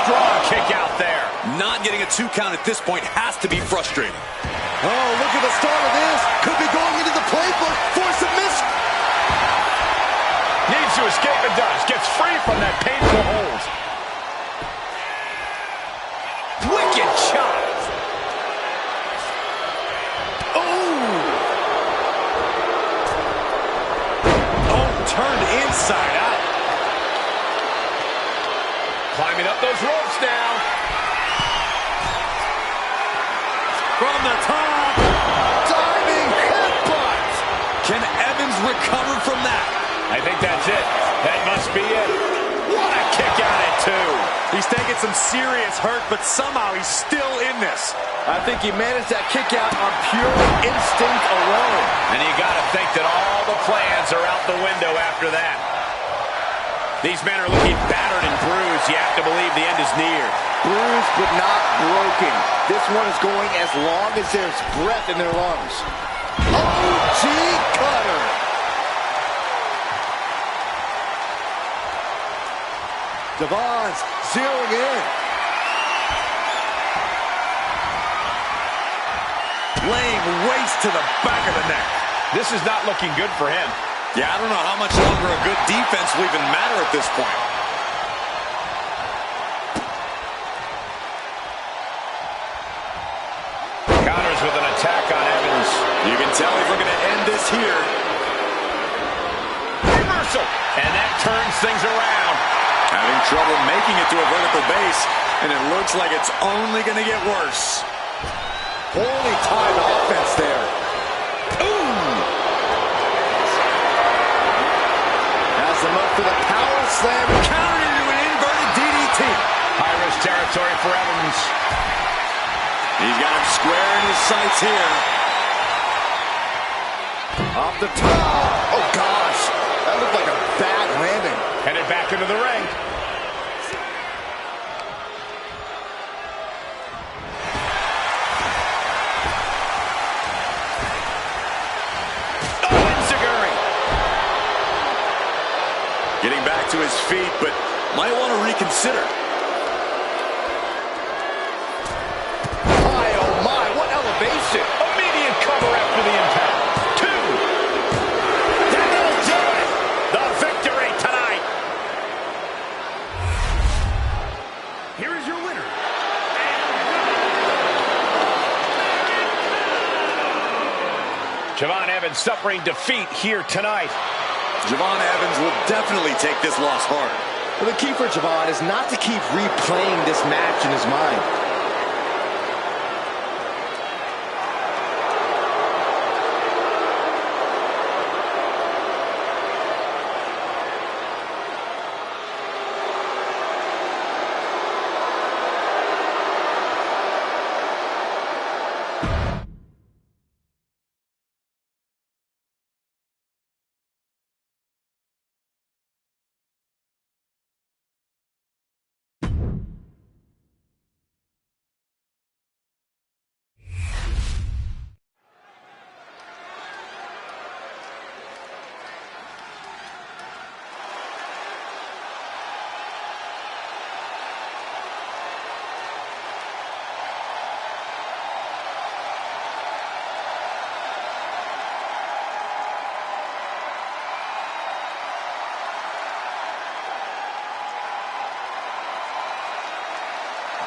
Strong kick out there. Not getting a 2 count at this point has to be frustrating. Oh, look at the start of this. Could be going into the playbook for submission. Needs to escape and does. Gets free from that painful hold. Wicked shot. Oh, turned inside out. Climbing up those ropes now. From the top. Diving headbutt. Can Evans recover from that? I think that's it. That must be it. What a kick out at 2. He's taking some serious hurt, but somehow he's still in this. I think he managed that kick out on pure instinct alone. And you got to think that all the plans are out the window after that. These men are looking battered and bruised. You have to believe the end is near. Bruised but not broken. This one is going as long as there's breath in their lungs. OG cutter. Devon's zeroing in. Laying waste to the back of the neck. This is not looking good for him. Yeah, I don't know how much longer a good defense will even matter at this point. Counters with an attack on Evans. You can tell if we're going to end this here. Reversal. And that turns things around. Having trouble making it to a vertical base, and it looks like it's only going to get worse. Holy time offense there. Ooh! Has him up for the power slam. Countered into an inverted DDT. High-risk territory for Evans. He's got him square in his sights here. Off the top. Oh, gosh. That looked like a bad landing. Headed back into the ring. Oh, enziguri. Getting back to his feet, but might want to reconsider. My, oh, my. What elevation. Immediate cover after the impact. 2. That'll do it. The victory tonight. Here is your winner. Javon Evans suffering defeat here tonight. Javon Evans will definitely take this loss hard. Well, the key for Javon is not to keep replaying this match in his mind.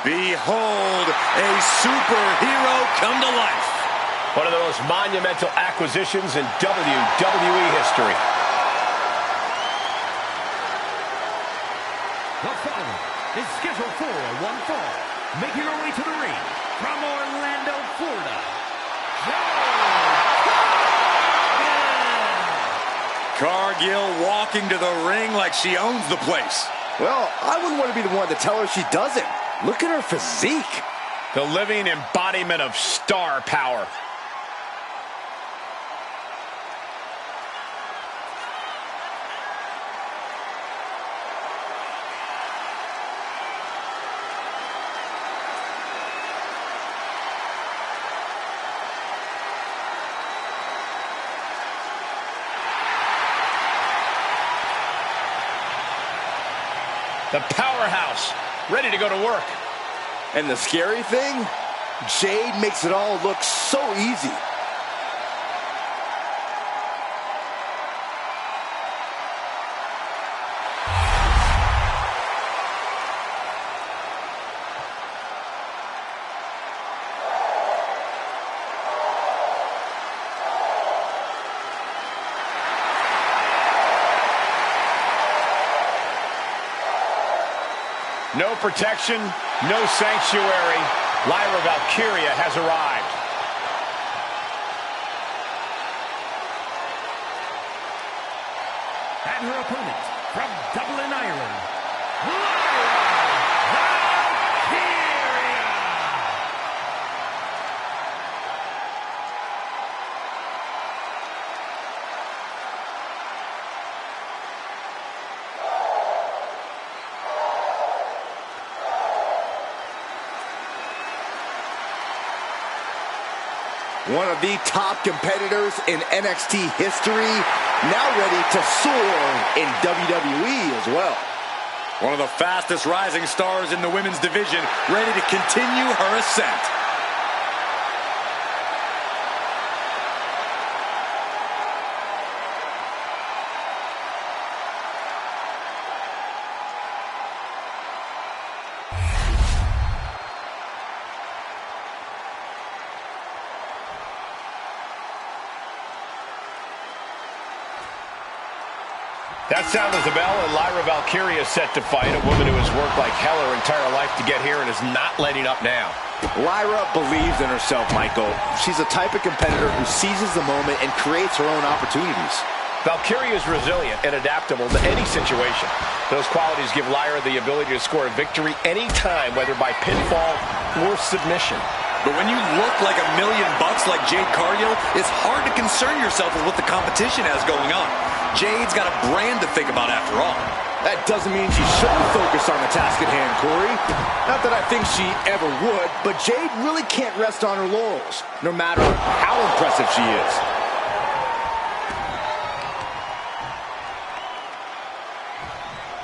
Behold, a superhero come to life. One of the most monumental acquisitions in WWE history. The following is scheduled for one fall. Making her way to the ring from Orlando, Florida. Cargill walking to the ring like she owns the place. Well, I wouldn't want to be the one to tell her she doesn't. Look at her physique. The living embodiment of star power. The powerhouse, ready to go to work. And the scary thing, Jade makes it all look so easy. No protection, no sanctuary. Lyra Valkyria has arrived. And her opponent from Dublin, Ireland, Lyra Valkyria. One of the top competitors in NXT history, now ready to soar in WWE as well. One of the fastest rising stars in the women's division, ready to continue her ascent. That sound is the bell, and Lyra Valkyria is set to fight, a woman who has worked like hell her entire life to get here and is not letting up now. Lyra believes in herself, Michael. She's a type of competitor who seizes the moment and creates her own opportunities. Valkyria is resilient and adaptable to any situation. Those qualities give Lyra the ability to score a victory anytime, whether by pinfall or submission. But when you look like $1,000,000 like Jade Cargill, it's hard to concern yourself with what the competition has going on. Jade's got a brand to think about after all. That doesn't mean she shouldn't focus on the task at hand, Corey. Not that I think she ever would, but Jade really can't rest on her laurels, no matter how impressive she is.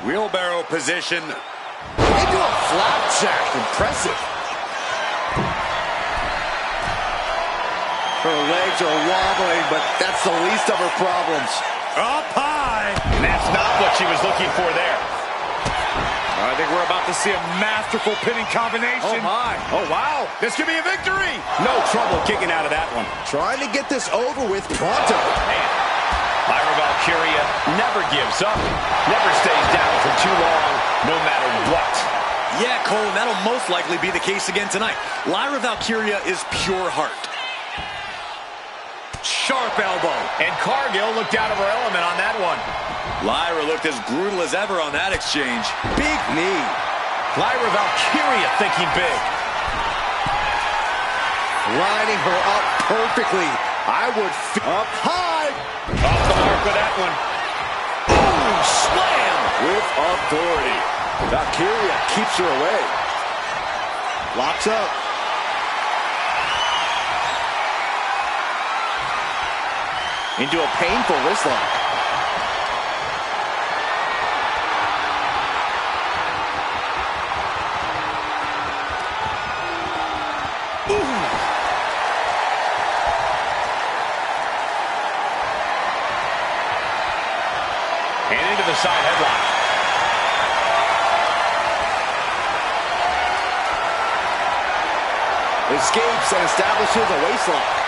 Wheelbarrow position. Into a flapjack. Impressive. Her legs are wobbling, but that's the least of her problems. Up high. And that's not what she was looking for there. I think we're about to see a masterful pinning combination. Oh, my. Oh, wow. This could be a victory. No trouble kicking out of that one. Trying to get this over with pronto. Man. Lyra Valkyria never gives up, never stays down for too long, no matter what. Yeah, Cole, that'll most likely be the case again tonight. Lyra Valkyria is pure heart. Sharp elbow. And Cargill looked out of her element on that one. Lyra looked as brutal as ever on that exchange. Big knee. Lyra Valkyria thinking big. Lining her up perfectly. I would up high. Off the mark with that one. Boom! Slam! With authority. Valkyria keeps her away. Locks up. Into a painful wrist lock. And into the side headlock. Escapes and establishes a waist lock.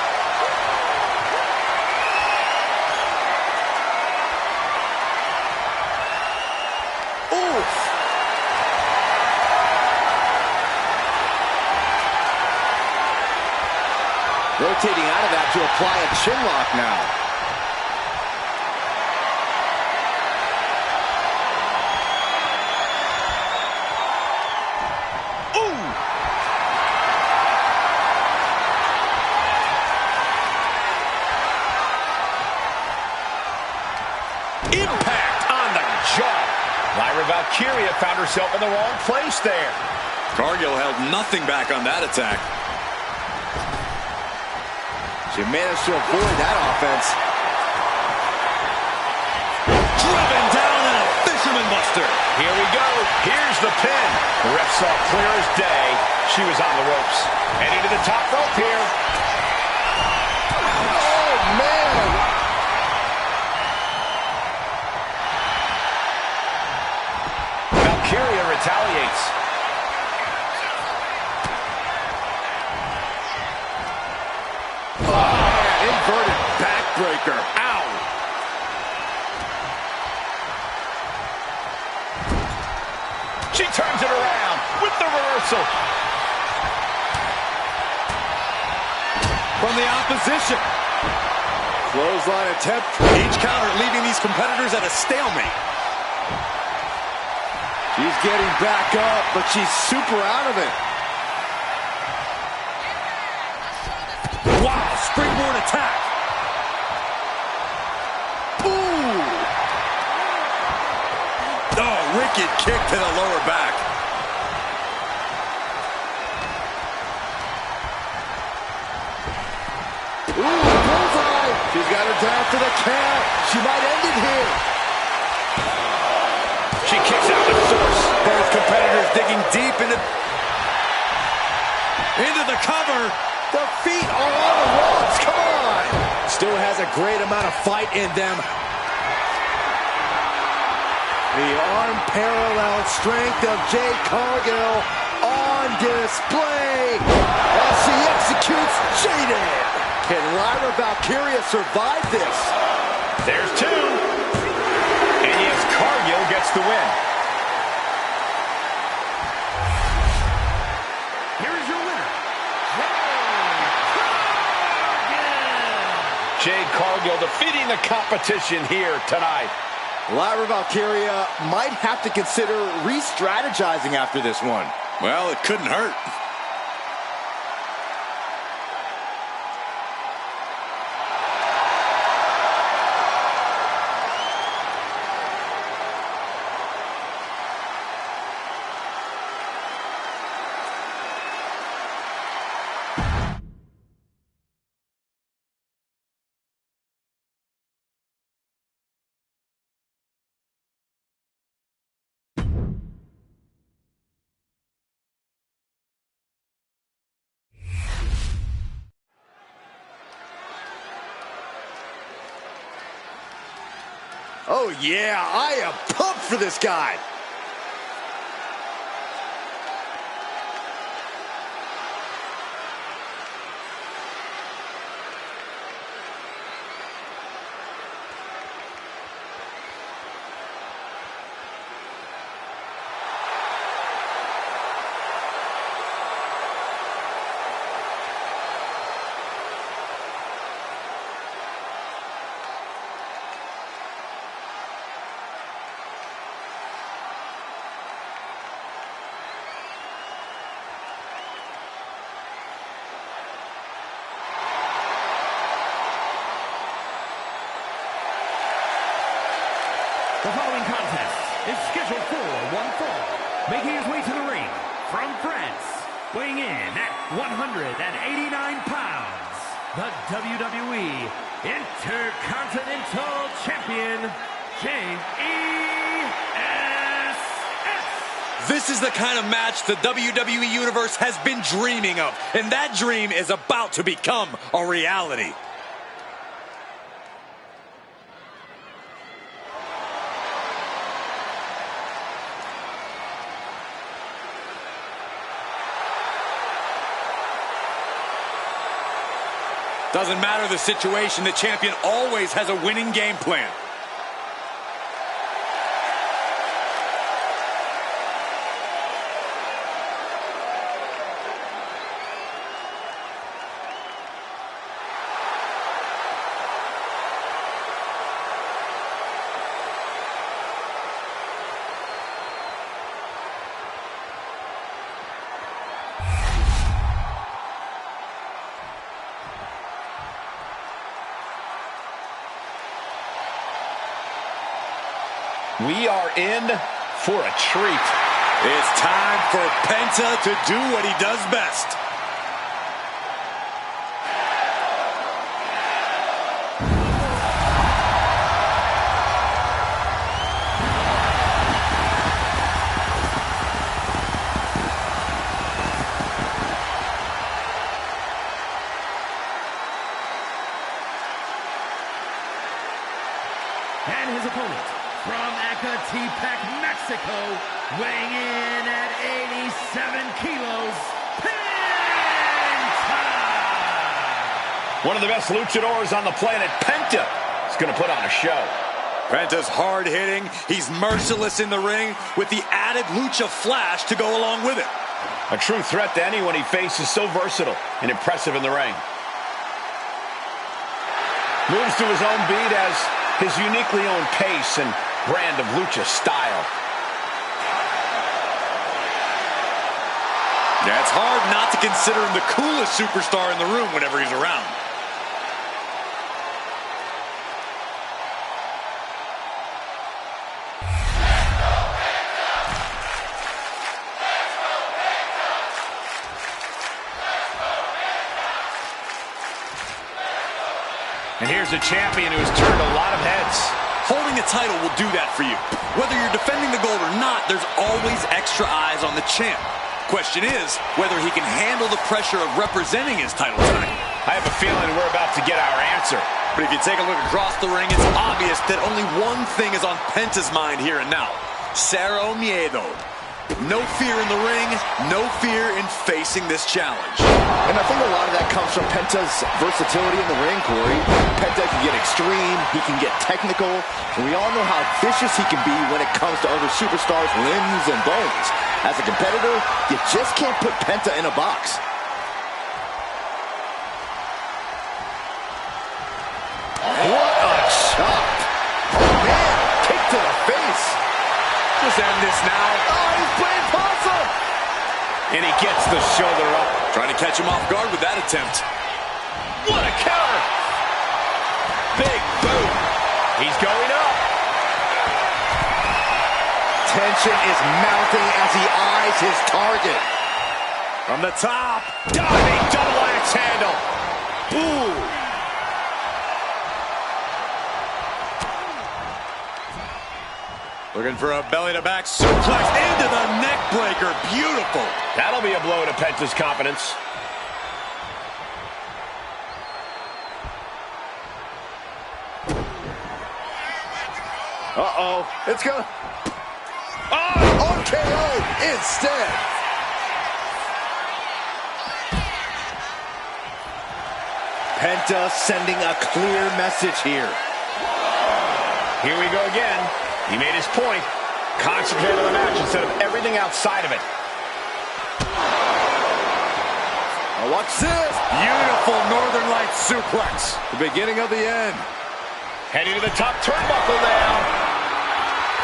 Rotating out of that to apply a chin lock now. Ooh! Impact on the jaw. Lyra Valkyria found herself in the wrong place there. Cargill held nothing back on that attack. She managed to avoid that offense. Driven down in a fisherman buster. Here we go. Here's the pin. The ref saw clear as day. She was on the ropes. And into the top rope here. Oh, man. Valkyria retaliates. Inverted backbreaker. Ow. She turns it around with the reversal. From the opposition. Clothesline attempt. Each counter leaving these competitors at a stalemate. She's getting back up, but she's super out of it. Wow, springboard attack. Ooh! Oh, wicked kick to the lower back. Ooh, bullseye! She's got her down for the count. She might end it here. She kicks out the source. Both competitors digging deep into the cover. The feet are on the ropes. Come on! Still has a great amount of fight in them. The unparalleled strength of Jade Cargill on display as she executes Jaded. Can Lyra Valkyria survive this? There's two. And yes, Cargill gets the win. Here's your winner, Jade Cargill defeating the competition here tonight. Lyra Valkyria might have to consider re-strategizing after this one. Well, it couldn't hurt. Oh, yeah, I am pumped for this guy. The following contest is scheduled for one fall. Making his way to the ring from France, weighing in at 189 pounds, the WWE Intercontinental Champion, JESS. This is the kind of match the WWE Universe has been dreaming of, and that dream is about to become a reality. Doesn't matter the situation, the champion always has a winning game plan. We are in for a treat. It's time for Penta to do what he does best. And his opponent, from Ecatepec, Mexico, weighing in at 87 kilos, Penta! One of the best luchadors on the planet, Penta, is going to put on a show. Penta's hard-hitting, he's merciless in the ring, with the added lucha flash to go along with it. A true threat to anyone he faces, so versatile and impressive in the ring. Moves to his own beat as his uniquely owned pace and brand of lucha style. Yeah, it's hard not to consider him the coolest superstar in the room whenever he's around. And here's a champion who has turned a lot of heads. Holding a title will do that for you. Whether you're defending the gold or not, there's always extra eyes on the champ. Question is whether he can handle the pressure of representing his title tonight. I have a feeling we're about to get our answer. But if you take a look across the ring, it's obvious that only one thing is on Penta's mind here and now. Cero miedo. No fear in the ring, no fear in facing this challenge. And I think a lot of that comes from Penta's versatility in the ring, Corey. Penta can get extreme, he can get technical, and we all know how vicious he can be when it comes to other superstars' limbs and bones. As a competitor, you just can't put Penta in a box. What a chop! Man, kick to the face! Just end this now. Oh, he's playing possum! And he gets the shoulder up. Trying to catch him off guard with that attempt. What a counter! Big boot. He's going up. Tension is mounting as he eyes his target. From the top. Diving double axe handle. Boom. Looking for a belly-to-back suplex into the neck breaker. Beautiful. That'll be a blow to Penta's confidence. Uh-oh. It's gonna... Oh! RKO instead. Penta sending a clear message here. Here we go again. He made his point. Concentrate on the match instead of everything outside of it. Now watch this. Beautiful Northern Lights suplex. The beginning of the end. Heading to the top turnbuckle now.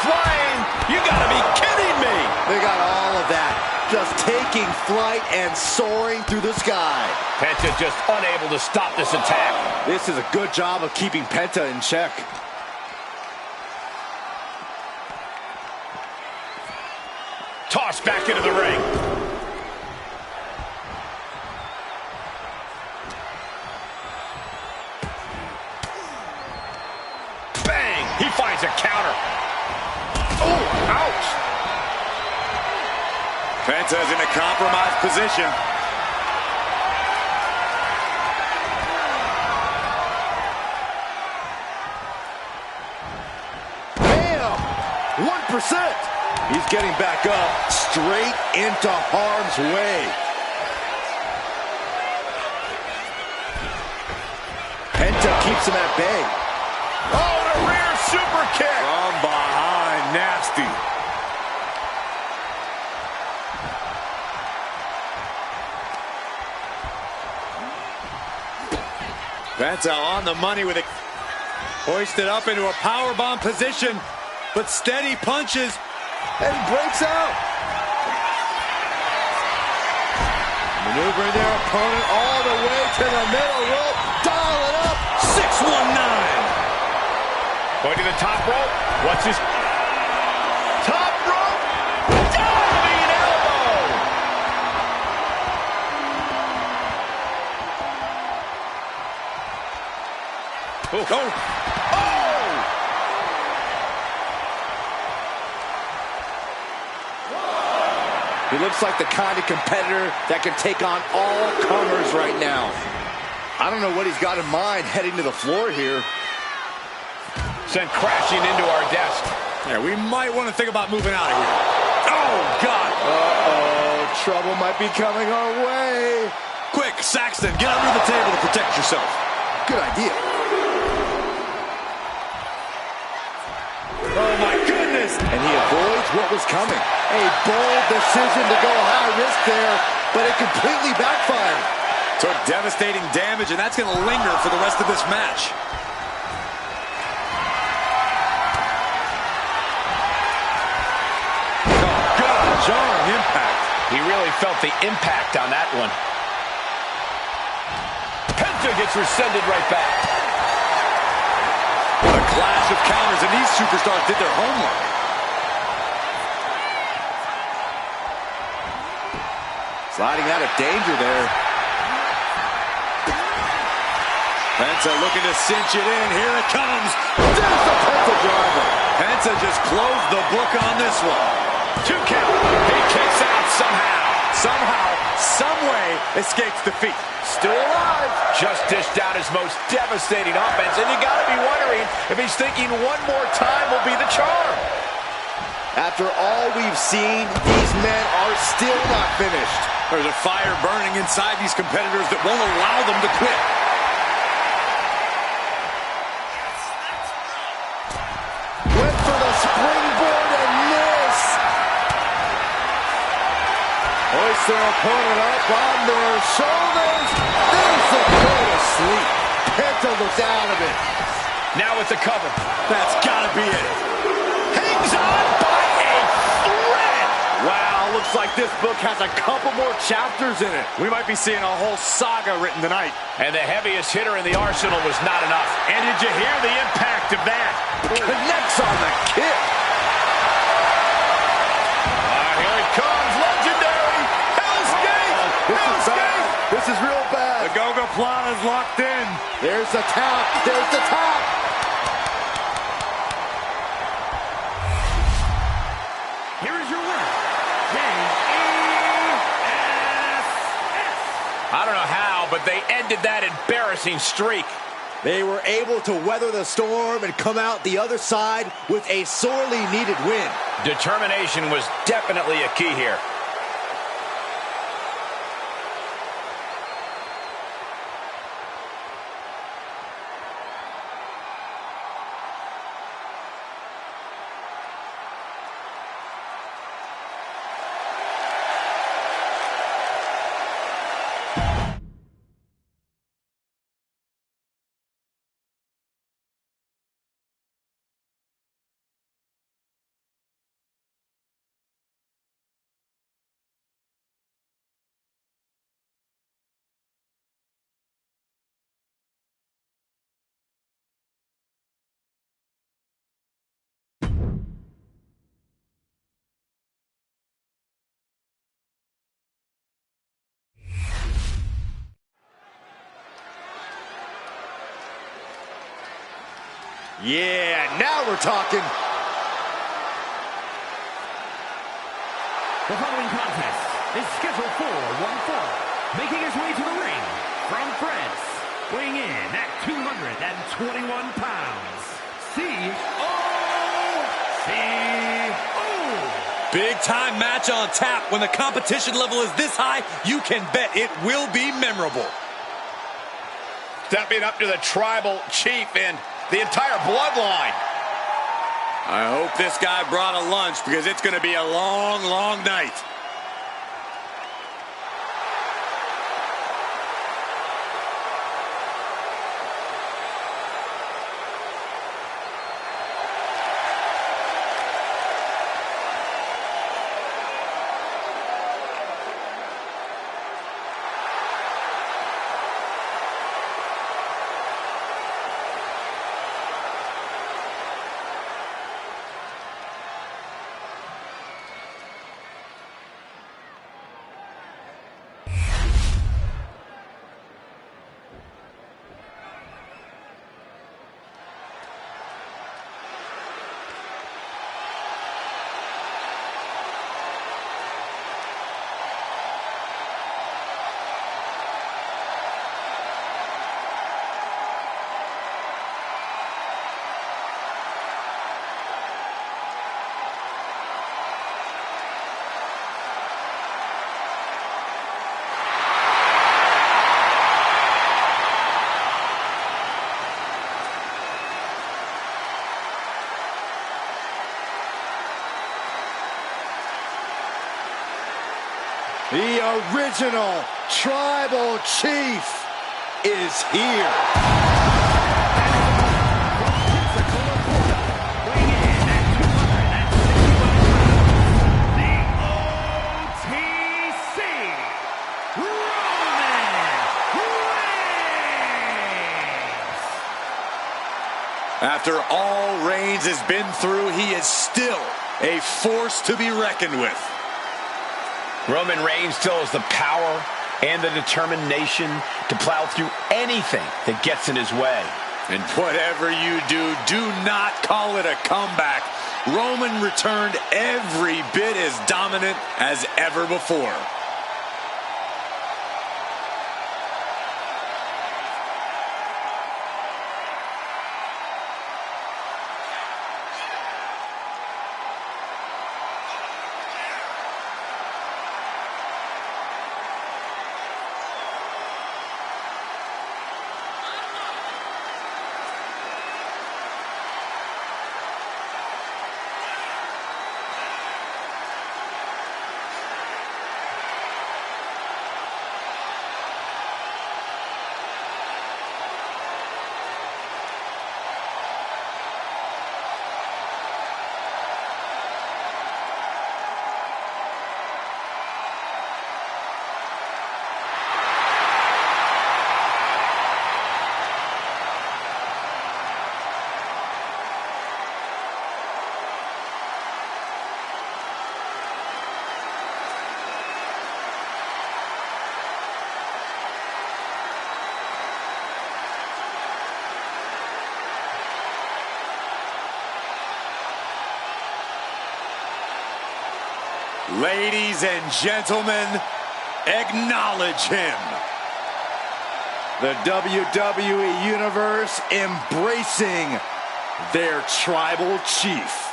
Flying. You gotta be kidding me. They got all of that. Just taking flight and soaring through the sky. Penta just unable to stop this attack. This is a good job of keeping Penta in check. Tossed back into the ring. Bang! He finds a counter. Oh, ouch! Penta's in a compromised position. Bam! 1%. He's getting back up, straight into harm's way. Penta keeps him at bay. Oh, and a rear super kick. From behind, nasty. Penta on the money with it. Hoisted up into a powerbomb position, but steady punches. And he breaks out. Maneuvering their opponent all the way to the middle rope. Dial it up. 619. Going to the top rope. What's his... Top rope. Diving elbow. Oh. Oh. He looks like the kind of competitor that can take on all comers right now. I don't know what he's got in mind heading to the floor here. Sent crashing into our desk. Yeah, we might want to think about moving out of here. Oh, God. Uh-oh, trouble might be coming our way. Quick, Saxton, get under the table to protect yourself. Good idea. Oh, my goodness. And he avoids what was coming. A bold decision to go high risk there, but it completely backfired. Took devastating damage, and that's going to linger for the rest of this match. Oh, God, jarring impact. He really felt the impact on that one. Penta gets rescinded right back. What a clash of counters, and these superstars did their homework. Sliding out of danger there. Penta looking to cinch it in. Here it comes. There's the Penta driver. Penta just closed the book on this one. 2 count. He kicks out somehow. Somehow, someway, escapes defeat. Still alive. Just dished out his most devastating offense, and you gotta be wondering if he's thinking one more time will be the charm. After all we've seen, these men are still not finished. There's a fire burning inside these competitors that won't allow them to quit. Went for the springboard and missed. Hoist their opponent up on their shoulders. There's the go to sleep. Penta looks out of it. Now with the cover. That's gotta be it. Hangs on by a thread. Wow, looks like this book has a couple more chapters in it. We might be seeing a whole saga written tonight. And the heaviest hitter in the arsenal was not enough. And did you hear the impact of that? Connects on the kick. Here it comes. Legendary. Hell's Gate. Hell's Gate. This is real bad. The Goga Plana is locked in. There's the tap. There's the tap. Here is your winner, J.E.S.S. I don't know how, but they ended that embarrassing streak. They were able to weather the storm and come out the other side with a sorely needed win. Determination was definitely a key here. Yeah, now we're talking. The following contest is scheduled for one fall. Making his way to the ring from France, weighing in at 221 pounds, C.O.C.O. Big time match on tap. When the competition level is this high, you can bet it will be memorable. Stepping up to the tribal chief and the entire bloodline. I hope this guy brought a lunch because it's going to be a long, long night. The original tribal chief is here. After all Reigns has been through, he is still a force to be reckoned with. Roman Reigns still has the power and the determination to plow through anything that gets in his way. And whatever you do, do not call it a comeback. Roman returned every bit as dominant as ever before. Ladies and gentlemen, acknowledge him. The WWE Universe embracing their tribal chief.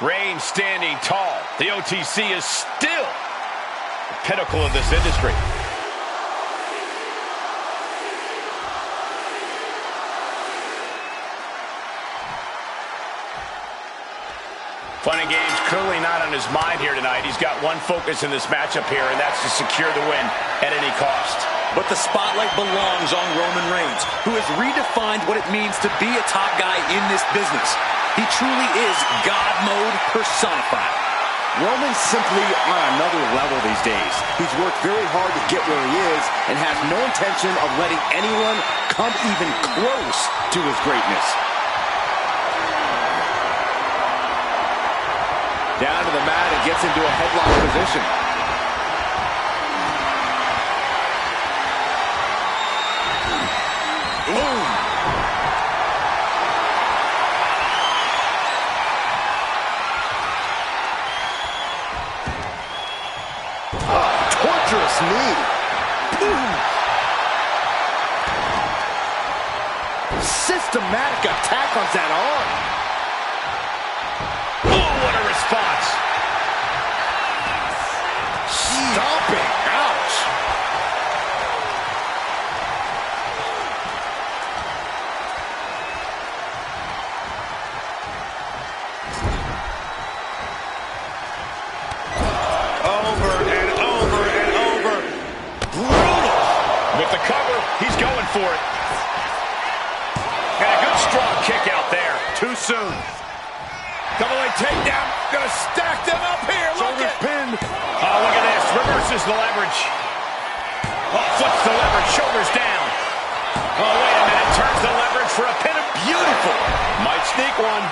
Reigns standing tall. The OTC is still the pinnacle of this industry. Fun and games clearly not on his mind here tonight. He's got one focus in this matchup here, and that's to secure the win at any cost. But the spotlight belongs on Roman Reigns, who has redefined what it means to be a top guy in this business. He truly is God mode personified. Roman's simply on another level these days. He's worked very hard to get where he is and has no intention of letting anyone come even close to his greatness. Down to the mat and gets into a headlock position. Boom! Torturous knee. Boom! Systematic attack on that arm. What a response. Stomping. Ouch. Over and over and over. Brutal. With the cover, he's going for it. And a good strong kick out there. Too soon. Double leg takedown. Gonna stack them up here. Look at pin. Oh, look at this. Reverses the leverage. Oh, flips the leverage. Shoulders down. Oh, wait a minute. Turns the leverage for a pin. Beautiful. Might sneak one.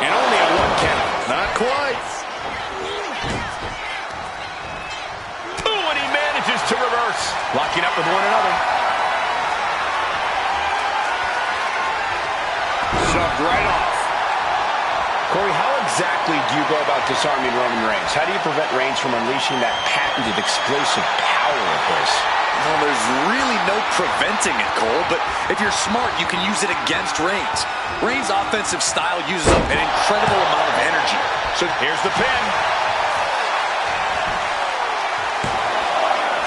And only a one count. Not quite. Ooh, and he manages to reverse. Locking up with one another. Shoved right off. Corey, how exactly do you go about disarming Roman Reigns? How do you prevent Reigns from unleashing that patented explosive power of his? Well, there's really no preventing it, Cole, but if you're smart, you can use it against Reigns. Reigns' offensive style uses up an incredible amount of energy. So here's the pin.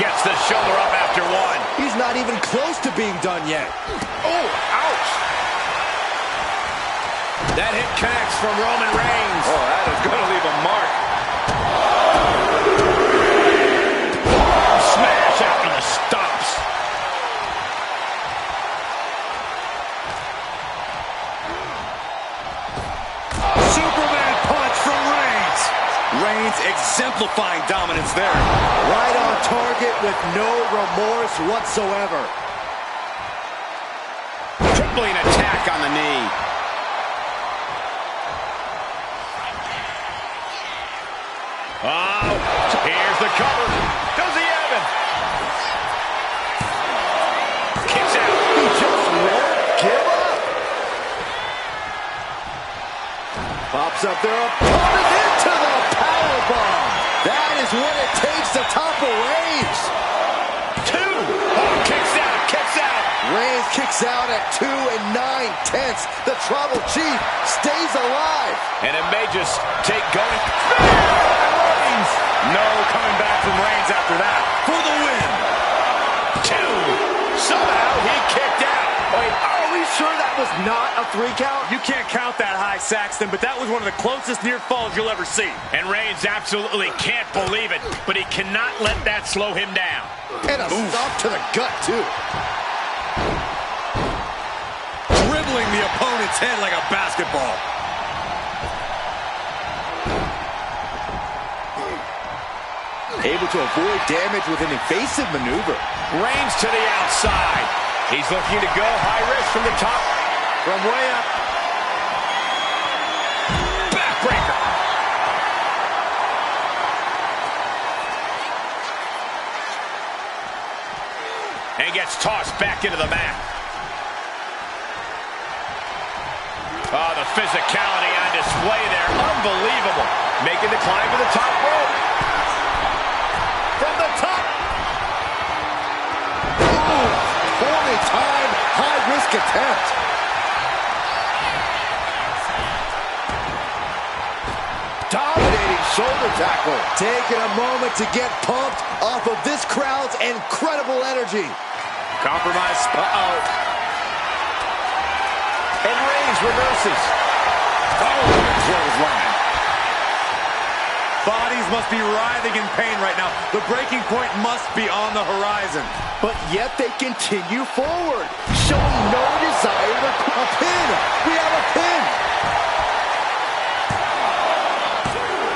Gets the shoulder up after one. He's not even close to being done yet. Oh, ouch. That hit connects from Roman Reigns. Oh, that is going to leave a mark. Smash after the stops. Superman punch from Reigns. Reigns exemplifying dominance there. Right on target with no remorse whatsoever. Tripling attack on the knee. Oh, here's the cover. Does he have it? Kicks out. He just won't give up. Pops up their opponent into the powerbomb. That is what it takes to topple Reigns. Two. Oh, kicks out. Kicks out. Reigns kicks out at 2 9/10. The Tribal Chief stays alive. And it may just take going. No coming back from Reigns after that. For the win. Two. Somehow he kicked out. Wait, are we sure that was not a 3 count? You can't count that high, Saxton, but that was one of the closest near falls you'll ever see. And Reigns absolutely can't believe it, but he cannot let that slow him down. And a stop to the gut, too. Dribbling the opponent's head like a basketball. Able to avoid damage with an evasive maneuver. Reigns to the outside. He's looking to go high risk from the top. From way up. Backbreaker. And gets tossed back into the mat. Oh, the physicality on display there. Unbelievable. Making the climb to the top rope. From the top. Ooh, forming Big attempt. Dominating shoulder tackle. Taking a moment to get pumped off of this crowd's incredible energy. Compromise. Uh-oh. And Reigns reverses. Oh, clothesline. Bodies must be writhing in pain right now. The breaking point must be on the horizon. But yet they continue forward, showing no desire to a pin. We have a pin.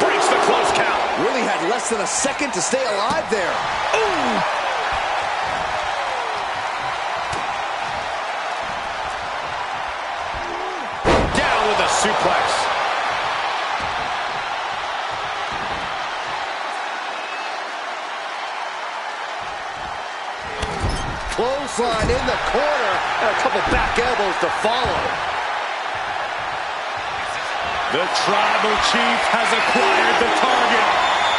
Breaks the close count. Really had less than a second to stay alive there. Ooh. Down with a suplex. Clothesline in the corner, and a couple back elbows to follow. The Tribal Chief has acquired the target.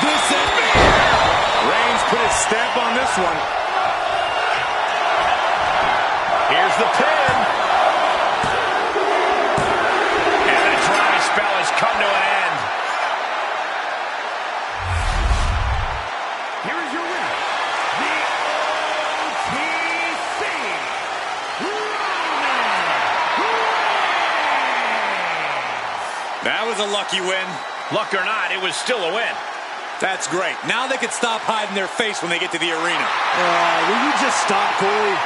This is Reigns put his stamp on this one. Here's the pin. And the dry spell has come to an end. Here is your winner, the OTC Roman Reigns. That was a lucky win. Luck or not, it was still a win. That's great. Now they can stop hiding their face when they get to the arena. Will you just stop, Corey?